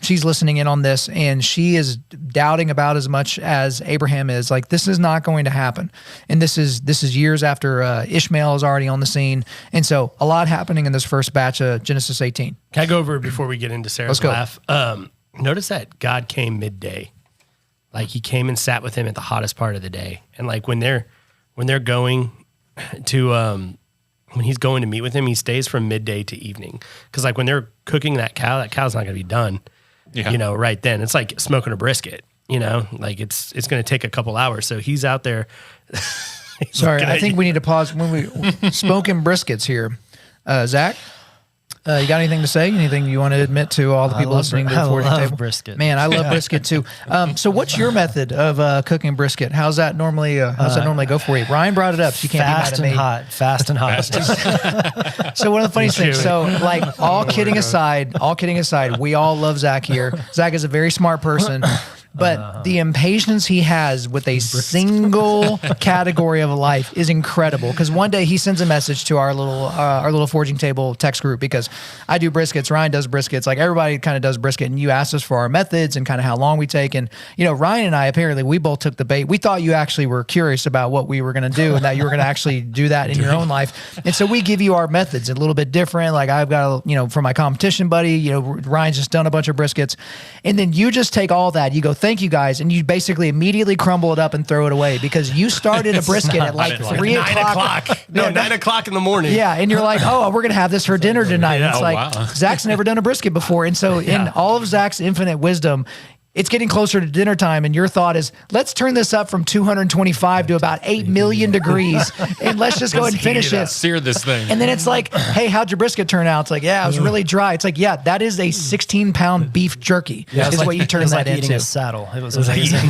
She's listening in on this, and she is doubting about as much as Abraham is. Like, this is not going to happen. And this is years after Ishmael is already on the scene. And so a lot happening in this first batch of Genesis 18. Can I go over before we get into Sarah's laugh? Notice that God came midday. Like, he came and sat with him at the hottest part of the day. And like when they're going to when he's going to meet with him, he stays from midday to evening. Because like when they're cooking that cow's not going to be done, right then. It's like smoking a brisket, like it's going to take a couple hours. So he's out there. Sorry, I think we need to pause when we smoking briskets here. Zach, you got anything to say? Anything you want to admit to all the people listening to the 40 table? Brisket. Man, I love brisket too. So what's your method of cooking brisket? How's that normally go for you? Ryan brought it up, so you can't be mad at me. Fast and hot. So one of the funny things, so like all kidding aside, we all love Zach here. Zach is a very smart person. But the impatience he has with a single category of life is incredible. Because one day he sends a message to our little forging table text group, because I do briskets, Ryan does briskets, like everybody kind of does brisket. And you asked us for our methods and kind of how long we take. And Ryan and I, apparently we both took the bait. We thought you actually were curious about what we were going to do and that you were going to actually do that in your own life. And so we give you our methods a little bit different. Like I've got for my competition buddy, Ryan's just done a bunch of briskets, and then you just take all that, you go, thank you guys, and you basically immediately crumble it up and throw it away because you started a brisket at like 3 o'clock. 9 o'clock in the morning. Yeah, and you're like, oh, we're gonna have this for dinner tonight. And it's like, Zach's never done a brisket before, and so in all of Zach's infinite wisdom, it's getting closer to dinner time, and your thought is, let's turn this up from 225 to about 8 million degrees, and let's just go ahead and finish it. Sear this thing. And then it's like, hey, how'd your brisket turn out? It's like, yeah, it was really dry. It's like, yeah, that is a 16-pound beef jerky is what you turn that into. Eating a saddle. It was like amazing.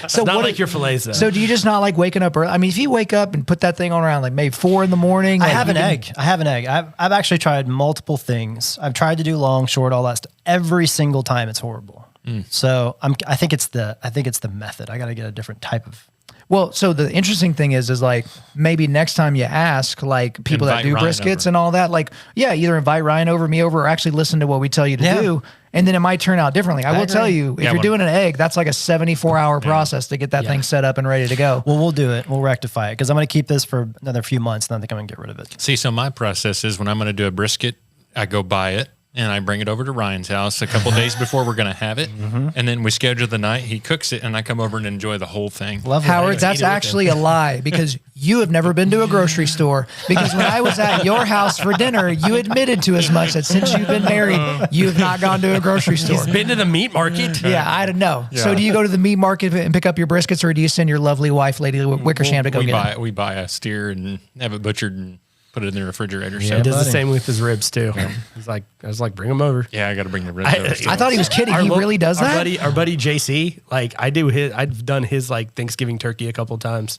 So not like your fillets, though. So do you just not like waking up early? I mean, if you wake up and put that thing on around like maybe 4 in the morning. I have an egg. I've actually tried multiple things. I've tried to do long, short, all that stuff. Every single time it's horrible. So I think it's the method. I got to get a different type of. Well, so the interesting thing is like maybe next time you ask like people that do briskets and all that, like, yeah, either invite Ryan over, me over, or actually listen to what we tell you to do. And then it might turn out differently. I will tell you, if you're doing an egg, that's like a 74-hour process to get that thing set up and ready to go. Well, we'll do it. We'll rectify it because I'm going to keep this for another few months, and I think I'm going to get rid of it. See, so my process is when I'm going to do a brisket, I go buy it. And I bring it over to Ryan's house a couple days before we're going to have it. And then we schedule the night. He cooks it, and I come over and enjoy the whole thing. Lovely. Howard, that's actually a lie because you have never been to a grocery store. Because when I was at your house for dinner, you admitted to as much that since you've been married, you have not gone to a grocery store. He's been to the meat market? Yeah, I don't know. Yeah. So do you go to the meat market and pick up your briskets, or do you send your lovely wife, Lady Wickersham, to go get it? We buy a steer and have it butchered and put it in the refrigerator. Yeah, so he does the same with his ribs too. Yeah. I was like, bring them over. Yeah, I got to bring the ribs over. I thought he was kidding. He really does that? Our buddy JC, like I've done his like Thanksgiving turkey a couple times.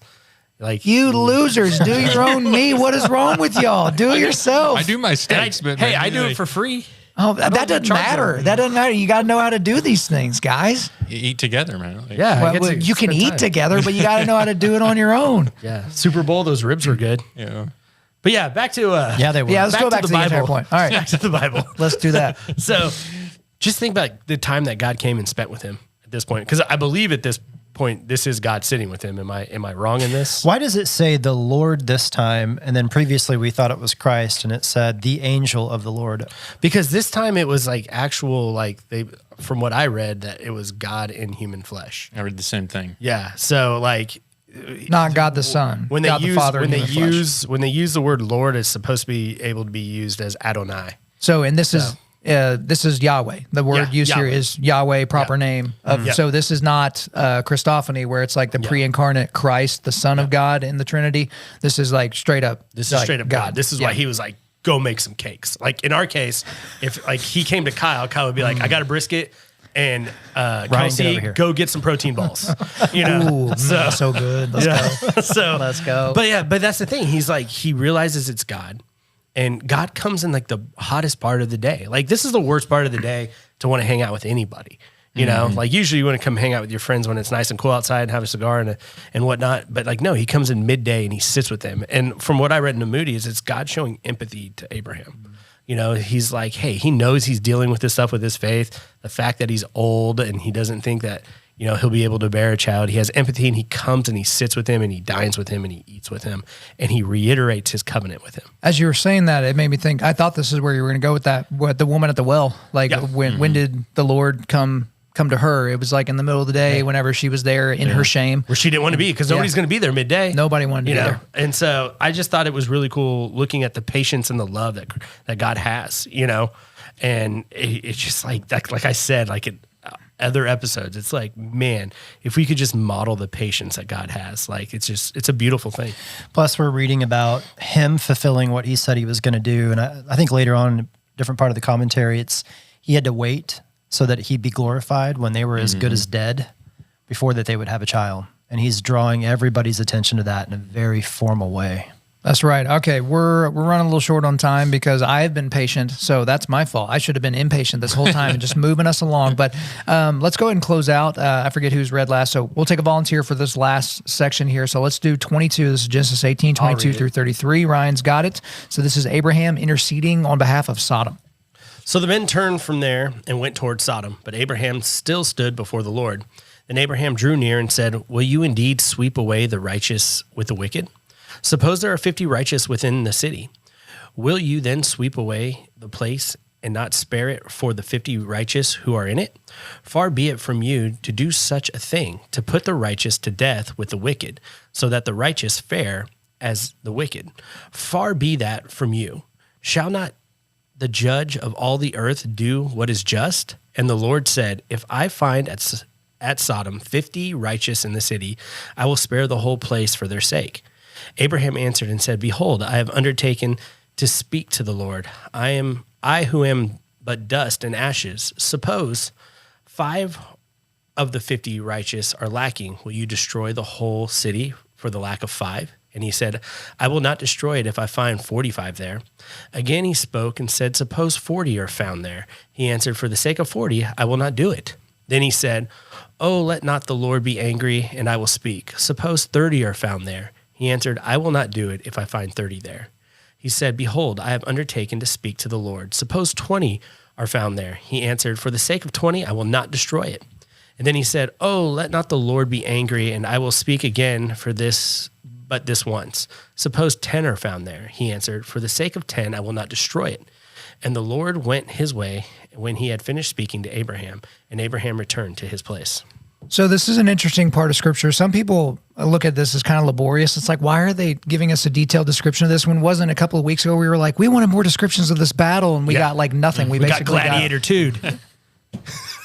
Like, you losers, do your own meat. What is wrong with y'all? Do it yourself. I do my steaks, but I do it for free. Oh, that doesn't matter. That doesn't matter. You got to know how to do these things, guys. You eat together, man. Like, well, you can eat together, but you got to know how to do it on your own. Yeah. Super Bowl, those ribs were good. Yeah. But yeah, back to they were. Yeah, let's go back to the Bible. Point. All right, back to the Bible. Let's do that. So, just think about the time that God came and spent with him at this point, because I believe at this point this is God sitting with him. Am I wrong in this? Why does it say the Lord this time, and then previously we thought it was Christ, and it said the angel of the Lord? Because this time it was like actual, like from what I read, that it was God in human flesh. I read the same thing. Yeah. So like. Not God the Son. When they God use the Father when they use the word Lord, it's supposed to be able to be used as Adonai. So, and this is Yahweh. The word used here is Yahweh, proper name. So this is not Christophany, where it's like the pre-incarnate Christ, the Son of God in the Trinity. This is like straight up. This is straight up God. This is why he was like, go make some cakes. Like in our case, if like he came to Kyle would be like, I got a brisket. And Kelsey, go get some protein balls. You know, ooh, so good. Let's go. Let's go. But that's the thing. He's like, he realizes it's God, and God comes in like the hottest part of the day. Like this is the worst part of the day to want to hang out with anybody. You know, like usually you want to come hang out with your friends when it's nice and cool outside and have a cigar and whatnot. But like, no, he comes in midday and he sits with them. And from what I read in the Moody's, it's God showing empathy to Abraham. You know, he's like, hey, he knows he's dealing with this stuff with his faith. The fact that he's old and he doesn't think that, you know, he'll be able to bear a child. He has empathy, and he comes and he sits with him and he dines with him and he eats with him and he reiterates his covenant with him. As you were saying that, it made me think, I thought this is where you were going to go with that, with the woman at the well. Like when did the Lord come to her? It was like in the middle of the day, whenever she was there in her shame. Where she didn't want to be, because nobody's going to be there midday. Nobody wanted to be there. And so I just thought it was really cool looking at the patience and the love that God has, you know. And it's just like I said, like in other episodes, it's like, man, if we could just model the patience that God has, like it's a beautiful thing. Plus we're reading about him fulfilling what he said he was going to do. And I think later on, in a different part of the commentary, he had to wait so that he'd be glorified when they were as good as dead, before that they would have a child. And he's drawing everybody's attention to that in a very formal way. That's right. Okay, we're running a little short on time because I've been patient, so that's my fault. I should have been impatient this whole time and just moving us along. But let's go ahead and close out. I forget who's read last, so we'll take a volunteer for this last section here. So let's do 22. This is Genesis 18, 22 through 33. Ryan's got it. So this is Abraham interceding on behalf of Sodom. So the men turned from there and went toward Sodom, but Abraham still stood before the Lord. Then Abraham drew near and said, will you indeed sweep away the righteous with the wicked? Suppose there are 50 righteous within the city. Will you then sweep away the place and not spare it for the 50 righteous who are in it? Far be it from you to do such a thing, to put the righteous to death with the wicked, so that the righteous fare as the wicked. Far be that from you. Shall not the judge of all the earth do what is just? And the Lord said, if I find at Sodom 50 righteous in the city, I will spare the whole place for their sake. Abraham answered and said, behold, I have undertaken to speak to the Lord. I who am but dust and ashes. Suppose 5 of the 50 righteous are lacking. Will you destroy the whole city for the lack of 5? And he said, I will not destroy it if I find 45 there. Again he spoke and said, suppose 40 are found there. He answered, for the sake of 40, I will not do it. Then he said, "Oh, let not the Lord be angry, and I will speak. Suppose 30 are found there." He answered, "I will not do it if I find 30 there." He said, "Behold, I have undertaken to speak to the Lord. Suppose 20 are found there." He answered, "For the sake of 20, I will not destroy it." And then he said, "Oh, let not the Lord be angry, and I will speak again for this, but this once. Suppose 10 are found there." He answered, "For the sake of 10, I will not destroy it." And the Lord went his way when he had finished speaking to Abraham, and Abraham returned to his place. So this is an interesting part of Scripture. Some people look at this as kind of laborious. It's like, why are they giving us a detailed description of this when wasn't a couple of weeks ago we were like, we wanted more descriptions of this battle, and we got like nothing. We basically got gladiator-tude.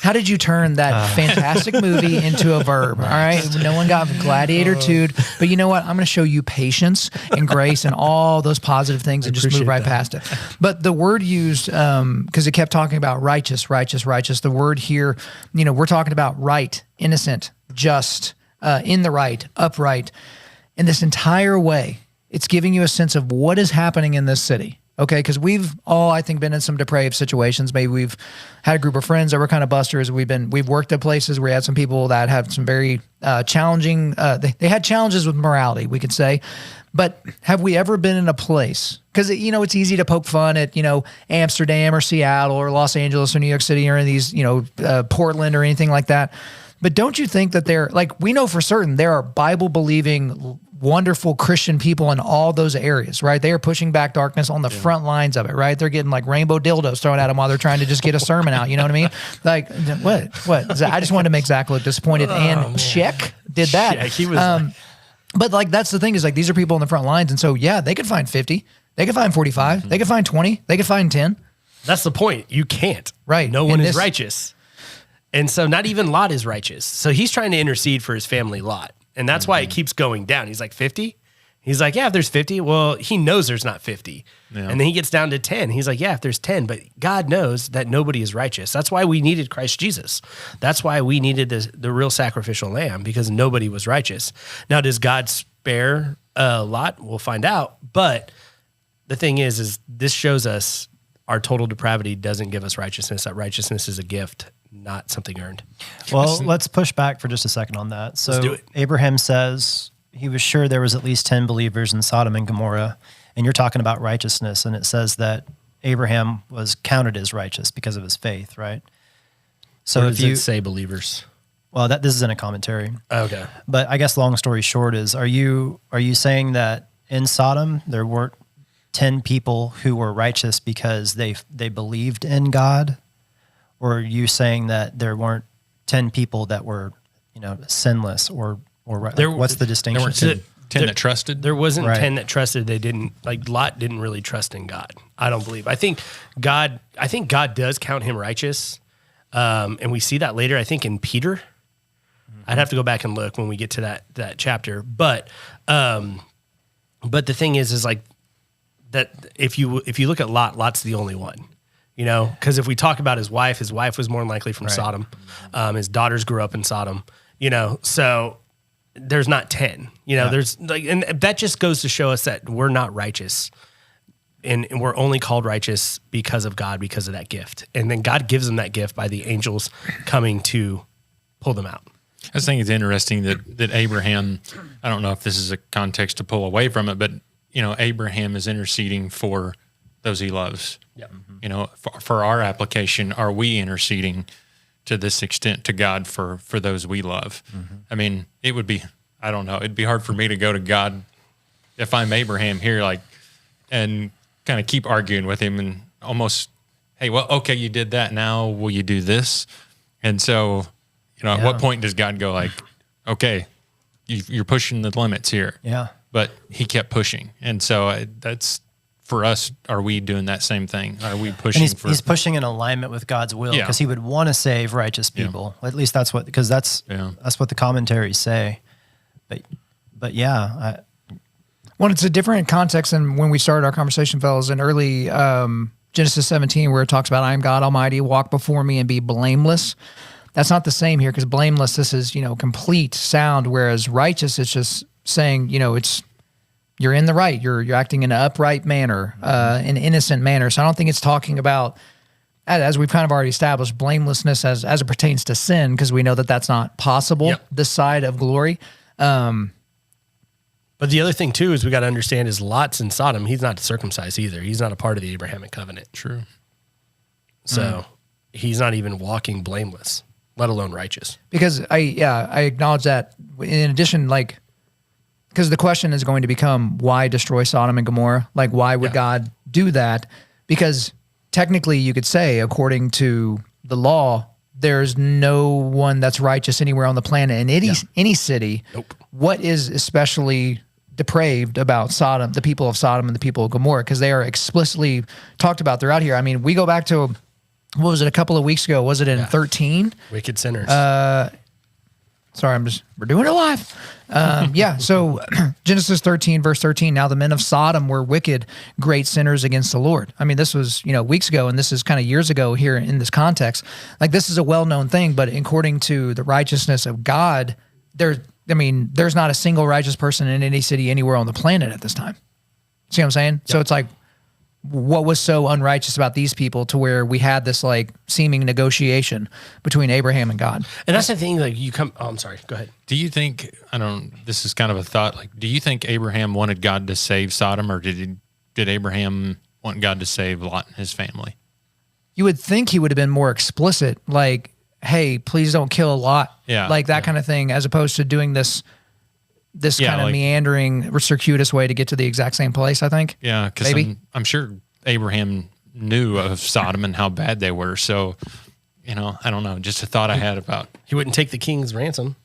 How did you turn that fantastic movie into a verb? All right. No one got gladiator-tude. But you know what? I'm going to show you patience and grace and all those positive things and just move right past it. But the word used, because it kept talking about righteous. The word here, we're talking about right, innocent, just, in the right, upright. And this entire way, it's giving you a sense of what is happening in this city. Okay, because we've all, I think, been in some depraved situations. Maybe we've had a group of friends that were kind of busters. We've worked at places where we had some people that have some very challenging, they had challenges with morality, we could say. But have we ever been in a place, because, it's easy to poke fun at, Amsterdam or Seattle or Los Angeles or New York City or in these, Portland or anything like that. But don't you think that we know for certain there are Bible-believing, wonderful Christian people in all those areas, right? They are pushing back darkness on the front lines of it, right? They're getting like rainbow dildos thrown at them while they're trying to just get a sermon out. You know what I mean? Like, what? I just wanted to make Zach look disappointed. And Sheck did that. Yeah, he was but that's the thing is these are people in the front lines. And so, yeah, they could find 50. They could find 45. They could find 20. They could find 10. That's the point. You can't. Right. No one is righteous. And so not even Lot is righteous. So he's trying to intercede for his family, Lot. And that's why it keeps going down. He's like, 50? He's like, yeah, if there's 50, well, he knows there's not 50. Yeah. And then he gets down to 10. He's like, yeah, if there's 10, but God knows that nobody is righteous. That's why we needed Christ Jesus. That's why we needed the real sacrificial lamb, because nobody was righteous. Now, does God spare Lot? We'll find out. But the thing is this shows us our total depravity doesn't give us righteousness. That righteousness is a gift, not something earned. Well, let's push back for just a second on that. So let's do it. Abraham says he was sure there was at least 10 believers in Sodom and Gomorrah, and you're talking about righteousness, and it says that Abraham was counted as righteous because of his faith, right? So if you say believers, well, this is in a commentary. Okay, but I guess long story short is, are you saying that in Sodom there weren't 10 people who were righteous because they believed in God? Or are you saying that there weren't 10 people that were, sinless or what's the distinction? There weren't 10 that trusted? There wasn't 10 that trusted. They didn't, Lot didn't really trust in God. I don't believe. I think God does count him righteous. And we see that later, I think in Peter. Mm-hmm. I'd have to go back and look when we get to that chapter. But the thing is that if you look at Lot, Lot's the only one. Because if we talk about his wife was more than likely from Sodom. His daughters grew up in Sodom, so there's not 10, there's and that just goes to show us that we're not righteous, and we're only called righteous because of God, because of that gift. And then God gives them that gift by the angels coming to pull them out. I just think it's interesting that Abraham, I don't know if this is a context to pull away from it, but Abraham is interceding for those he loves. Yep. For our application, are we interceding to this extent to God for those we love? Mm-hmm. I mean, it'd be hard for me to go to God if I'm Abraham here, and kind of keep arguing with him and almost, hey, well, okay, you did that. Now will you do this? And so, at what point does God go okay, you're pushing the limits here. Yeah. But he kept pushing. And so that's, for us, are we doing that same thing? Are we pushing? And he's pushing in alignment with God's will, because he would want to save righteous people. Yeah. At least that's what the commentaries say. But yeah. Well, it's a different context than when we started our conversation, fellas, in early Genesis 17, where it talks about, I am God Almighty, walk before me and be blameless. That's not the same here, because blameless, this is, complete, sound, whereas righteous, it's just saying, you're in the right. You're acting in an upright manner, an innocent manner. So I don't think it's talking about as we've kind of already established, blamelessness as it pertains to sin, because we know that that's not possible this side of glory. But the other thing too is we got to understand is Lot's in Sodom. He's not circumcised either. He's not a part of the Abrahamic covenant. True. So he's not even walking blameless, let alone righteous. Because I acknowledge that. In addition, like, because the question is going to become, why destroy Sodom and Gomorrah? Like, why would God do that? Because technically you could say, according to the law, there's no one that's righteous anywhere on the planet in any city. Nope. What is especially depraved about Sodom, the people of Sodom and the people of Gomorrah? Because they are explicitly talked about throughout here. I mean, we go back to, what was it, a couple of weeks ago? Was it in 13? Wicked sinners. Sorry, we're doing it live. So Genesis 13, verse 13, now the men of Sodom were wicked, great sinners against the Lord. I mean, this was, weeks ago, and this is kind of years ago here in this context. Like, this is a well-known thing, but according to the righteousness of God, there's not a single righteous person in any city anywhere on the planet at this time. See what I'm saying? Yep. So it's like, what was so unrighteous about these people to where we had this like seeming negotiation between Abraham and God? And that's the thing, like I'm sorry, go ahead. Do you think, this is kind of a thought, like, do you think Abraham wanted God to save Sodom, or did Abraham want God to save Lot and his family? You would think he would have been more explicit, like, hey, please don't kill Lot. Yeah. Like that kind of thing, as opposed to doing this kind of meandering, circuitous way to get to the exact same place, I think. Yeah, because I'm sure Abraham knew of Sodom and how bad they were. So, I don't know, just a thought I had about. He wouldn't take the king's ransom,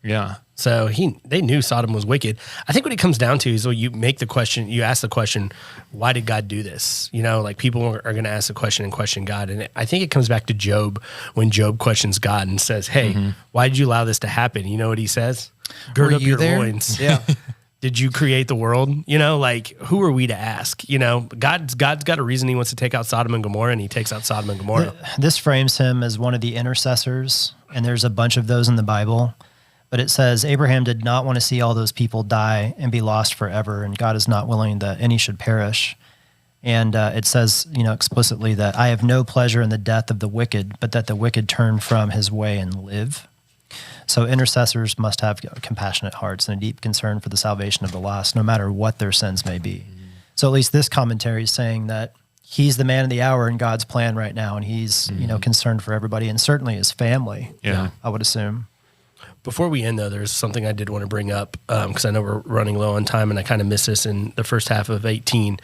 Yeah. So they knew Sodom was wicked. I think what it comes down to is, you ask the question, why did God do this? Like, people are going to ask the question and question God. And I think it comes back to Job, when Job questions God and says, hey, why did you allow this to happen? You know what he says? Gird up your loins. Yeah. Did you create the world? Like, who are we to ask? God's got a reason he wants to take out Sodom and Gomorrah, and he takes out Sodom and Gomorrah. This frames him as one of the intercessors, and there's a bunch of those in the Bible. But it says Abraham did not want to see all those people die and be lost forever, and God is not willing that any should perish. And it says, explicitly that I have no pleasure in the death of the wicked, but that the wicked turn from his way and live. So intercessors must have compassionate hearts and a deep concern for the salvation of the lost, no matter what their sins may be. So at least this commentary is saying that he's the man of the hour in God's plan right now, and he's concerned for everybody, and certainly his family. Yeah, I would assume. Before we end, though, there's something I did want to bring up, because I know we're running low on time, and I kind of missed this in the first half of 18.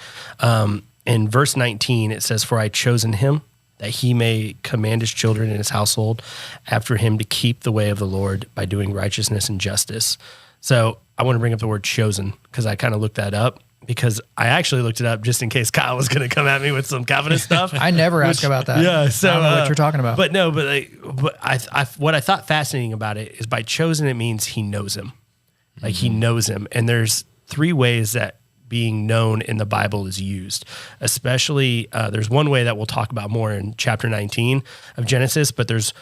In verse 19, it says, "For I chosen him, that he may command his children and his household after him to keep the way of the Lord by doing righteousness and justice." So I want to bring up the word chosen, because I kind of looked that up, because I actually looked it up just in case Kyle was going to come at me with some Calvinist stuff. I never ask about that. Yeah, so I don't know what you're talking about. But what I thought fascinating about it is, by chosen, it means he knows him. Like, he knows him. And there's 3 ways that being known in the Bible is used. Especially, there's one way that we'll talk about more in chapter 19 of Genesis, but there's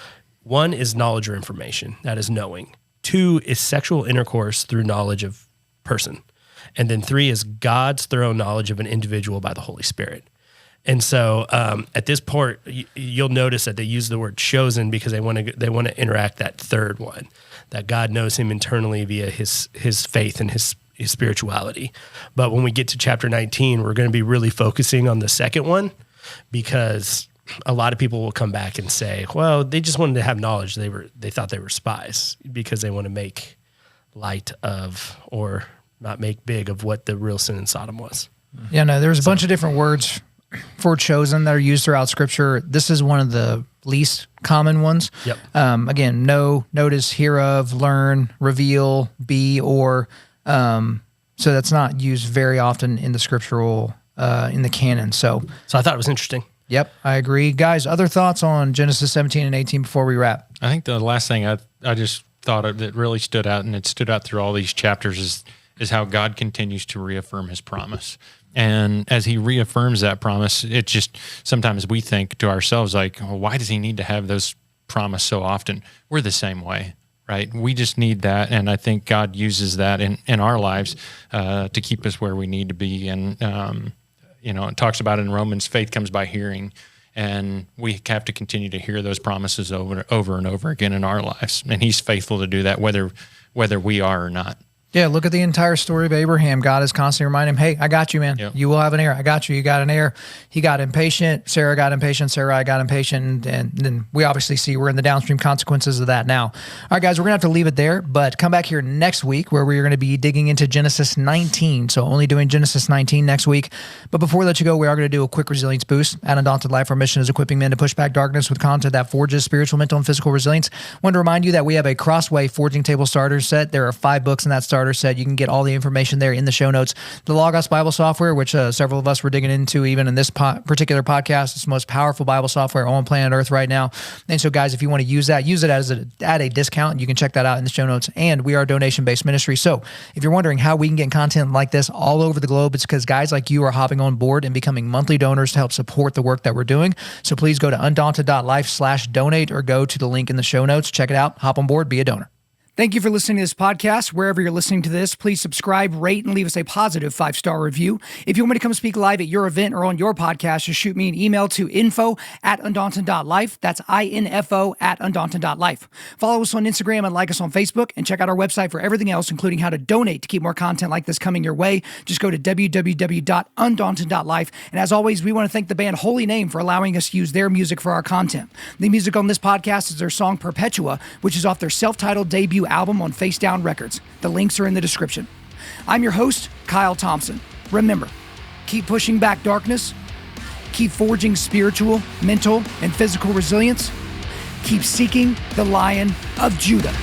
one is knowledge or information, that is knowing. 2 is sexual intercourse through knowledge of person. And then 3 is God's thorough knowledge of an individual by the Holy Spirit. And so at this part, you'll notice that they use the word chosen because they want to interact that third one, that God knows him internally via his faith and his spirituality. But when we get to chapter 19, we're going to be really focusing on the second one, because a lot of people will come back and say, well, they just wanted to have knowledge. They thought they were spies because they want to make light of, or not make big of, what the real sin in Sodom was. Yeah, no, there's a bunch of different words for chosen that are used throughout Scripture. This is one of the least common ones. Yep. Again, know, notice, hear of, learn, reveal, be, or. So that's not used very often in the scriptural, in the canon. So I thought it was interesting. Yep, I agree. Guys, other thoughts on Genesis 17 and 18 before we wrap? I think the last thing I just thought of that really stood out, and it stood out through all these chapters, is how God continues to reaffirm his promise. And as he reaffirms that promise, it just, sometimes we think to ourselves, like, well, why does he need to have those promise so often? We're the same way, right? We just need that. And I think God uses that in our lives to keep us where we need to be. And, it talks about in Romans, faith comes by hearing. And we have to continue to hear those promises over and over again in our lives. And he's faithful to do that, whether we are or not. Yeah, look at the entire story of Abraham. God is constantly reminding him, hey, I got you, man. Yep. You will have an heir. I got you. You got an heir. He got impatient. Sarah got impatient. Sarai got impatient. And then we obviously see we're in the downstream consequences of that now. All right, guys, we're going to have to leave it there, but come back here next week where we're going to be digging into Genesis 19. So only doing Genesis 19 next week. But before we let you go, we are going to do a quick resilience boost. At Undaunted Life, our mission is equipping men to push back darkness with content that forges spiritual, mental, and physical resilience. I want to remind you that we have a Crossway Forging Table starter set. There are 5 books in that starter set. You can get all the information there in the show notes. The Logos Bible software, which several of us were digging into even in this particular podcast, it's the most powerful Bible software on planet Earth right now. And so, guys, if you want to use it at a discount. You can check that out in the show notes. And we are a donation-based ministry. So if you're wondering how we can get content like this all over the globe, it's because guys like you are hopping on board and becoming monthly donors to help support the work that we're doing. So please go to Undaunted.Life/donate or go to the link in the show notes. Check it out. Hop on board. Be a donor. Thank you for listening to this podcast. Wherever you're listening to this, please subscribe, rate, and leave us a positive 5-star review. If you want me to come speak live at your event or on your podcast, just shoot me an email to info@Undaunted.Life. That's info@Undaunted.Life. Follow us on Instagram and like us on Facebook, and check out our website for everything else, including how to donate to keep more content like this coming your way. Just go to www.Undaunted.Life. And as always, we want to thank the band Holy Name for allowing us to use their music for our content. The music on this podcast is their song Perpetua, which is off their self-titled debut album on Face Down Records. The links are in the description. I'm your host, Kyle Thompson. Remember, keep pushing back darkness, keep forging spiritual, mental, and physical resilience, keep seeking the Lion of Judah.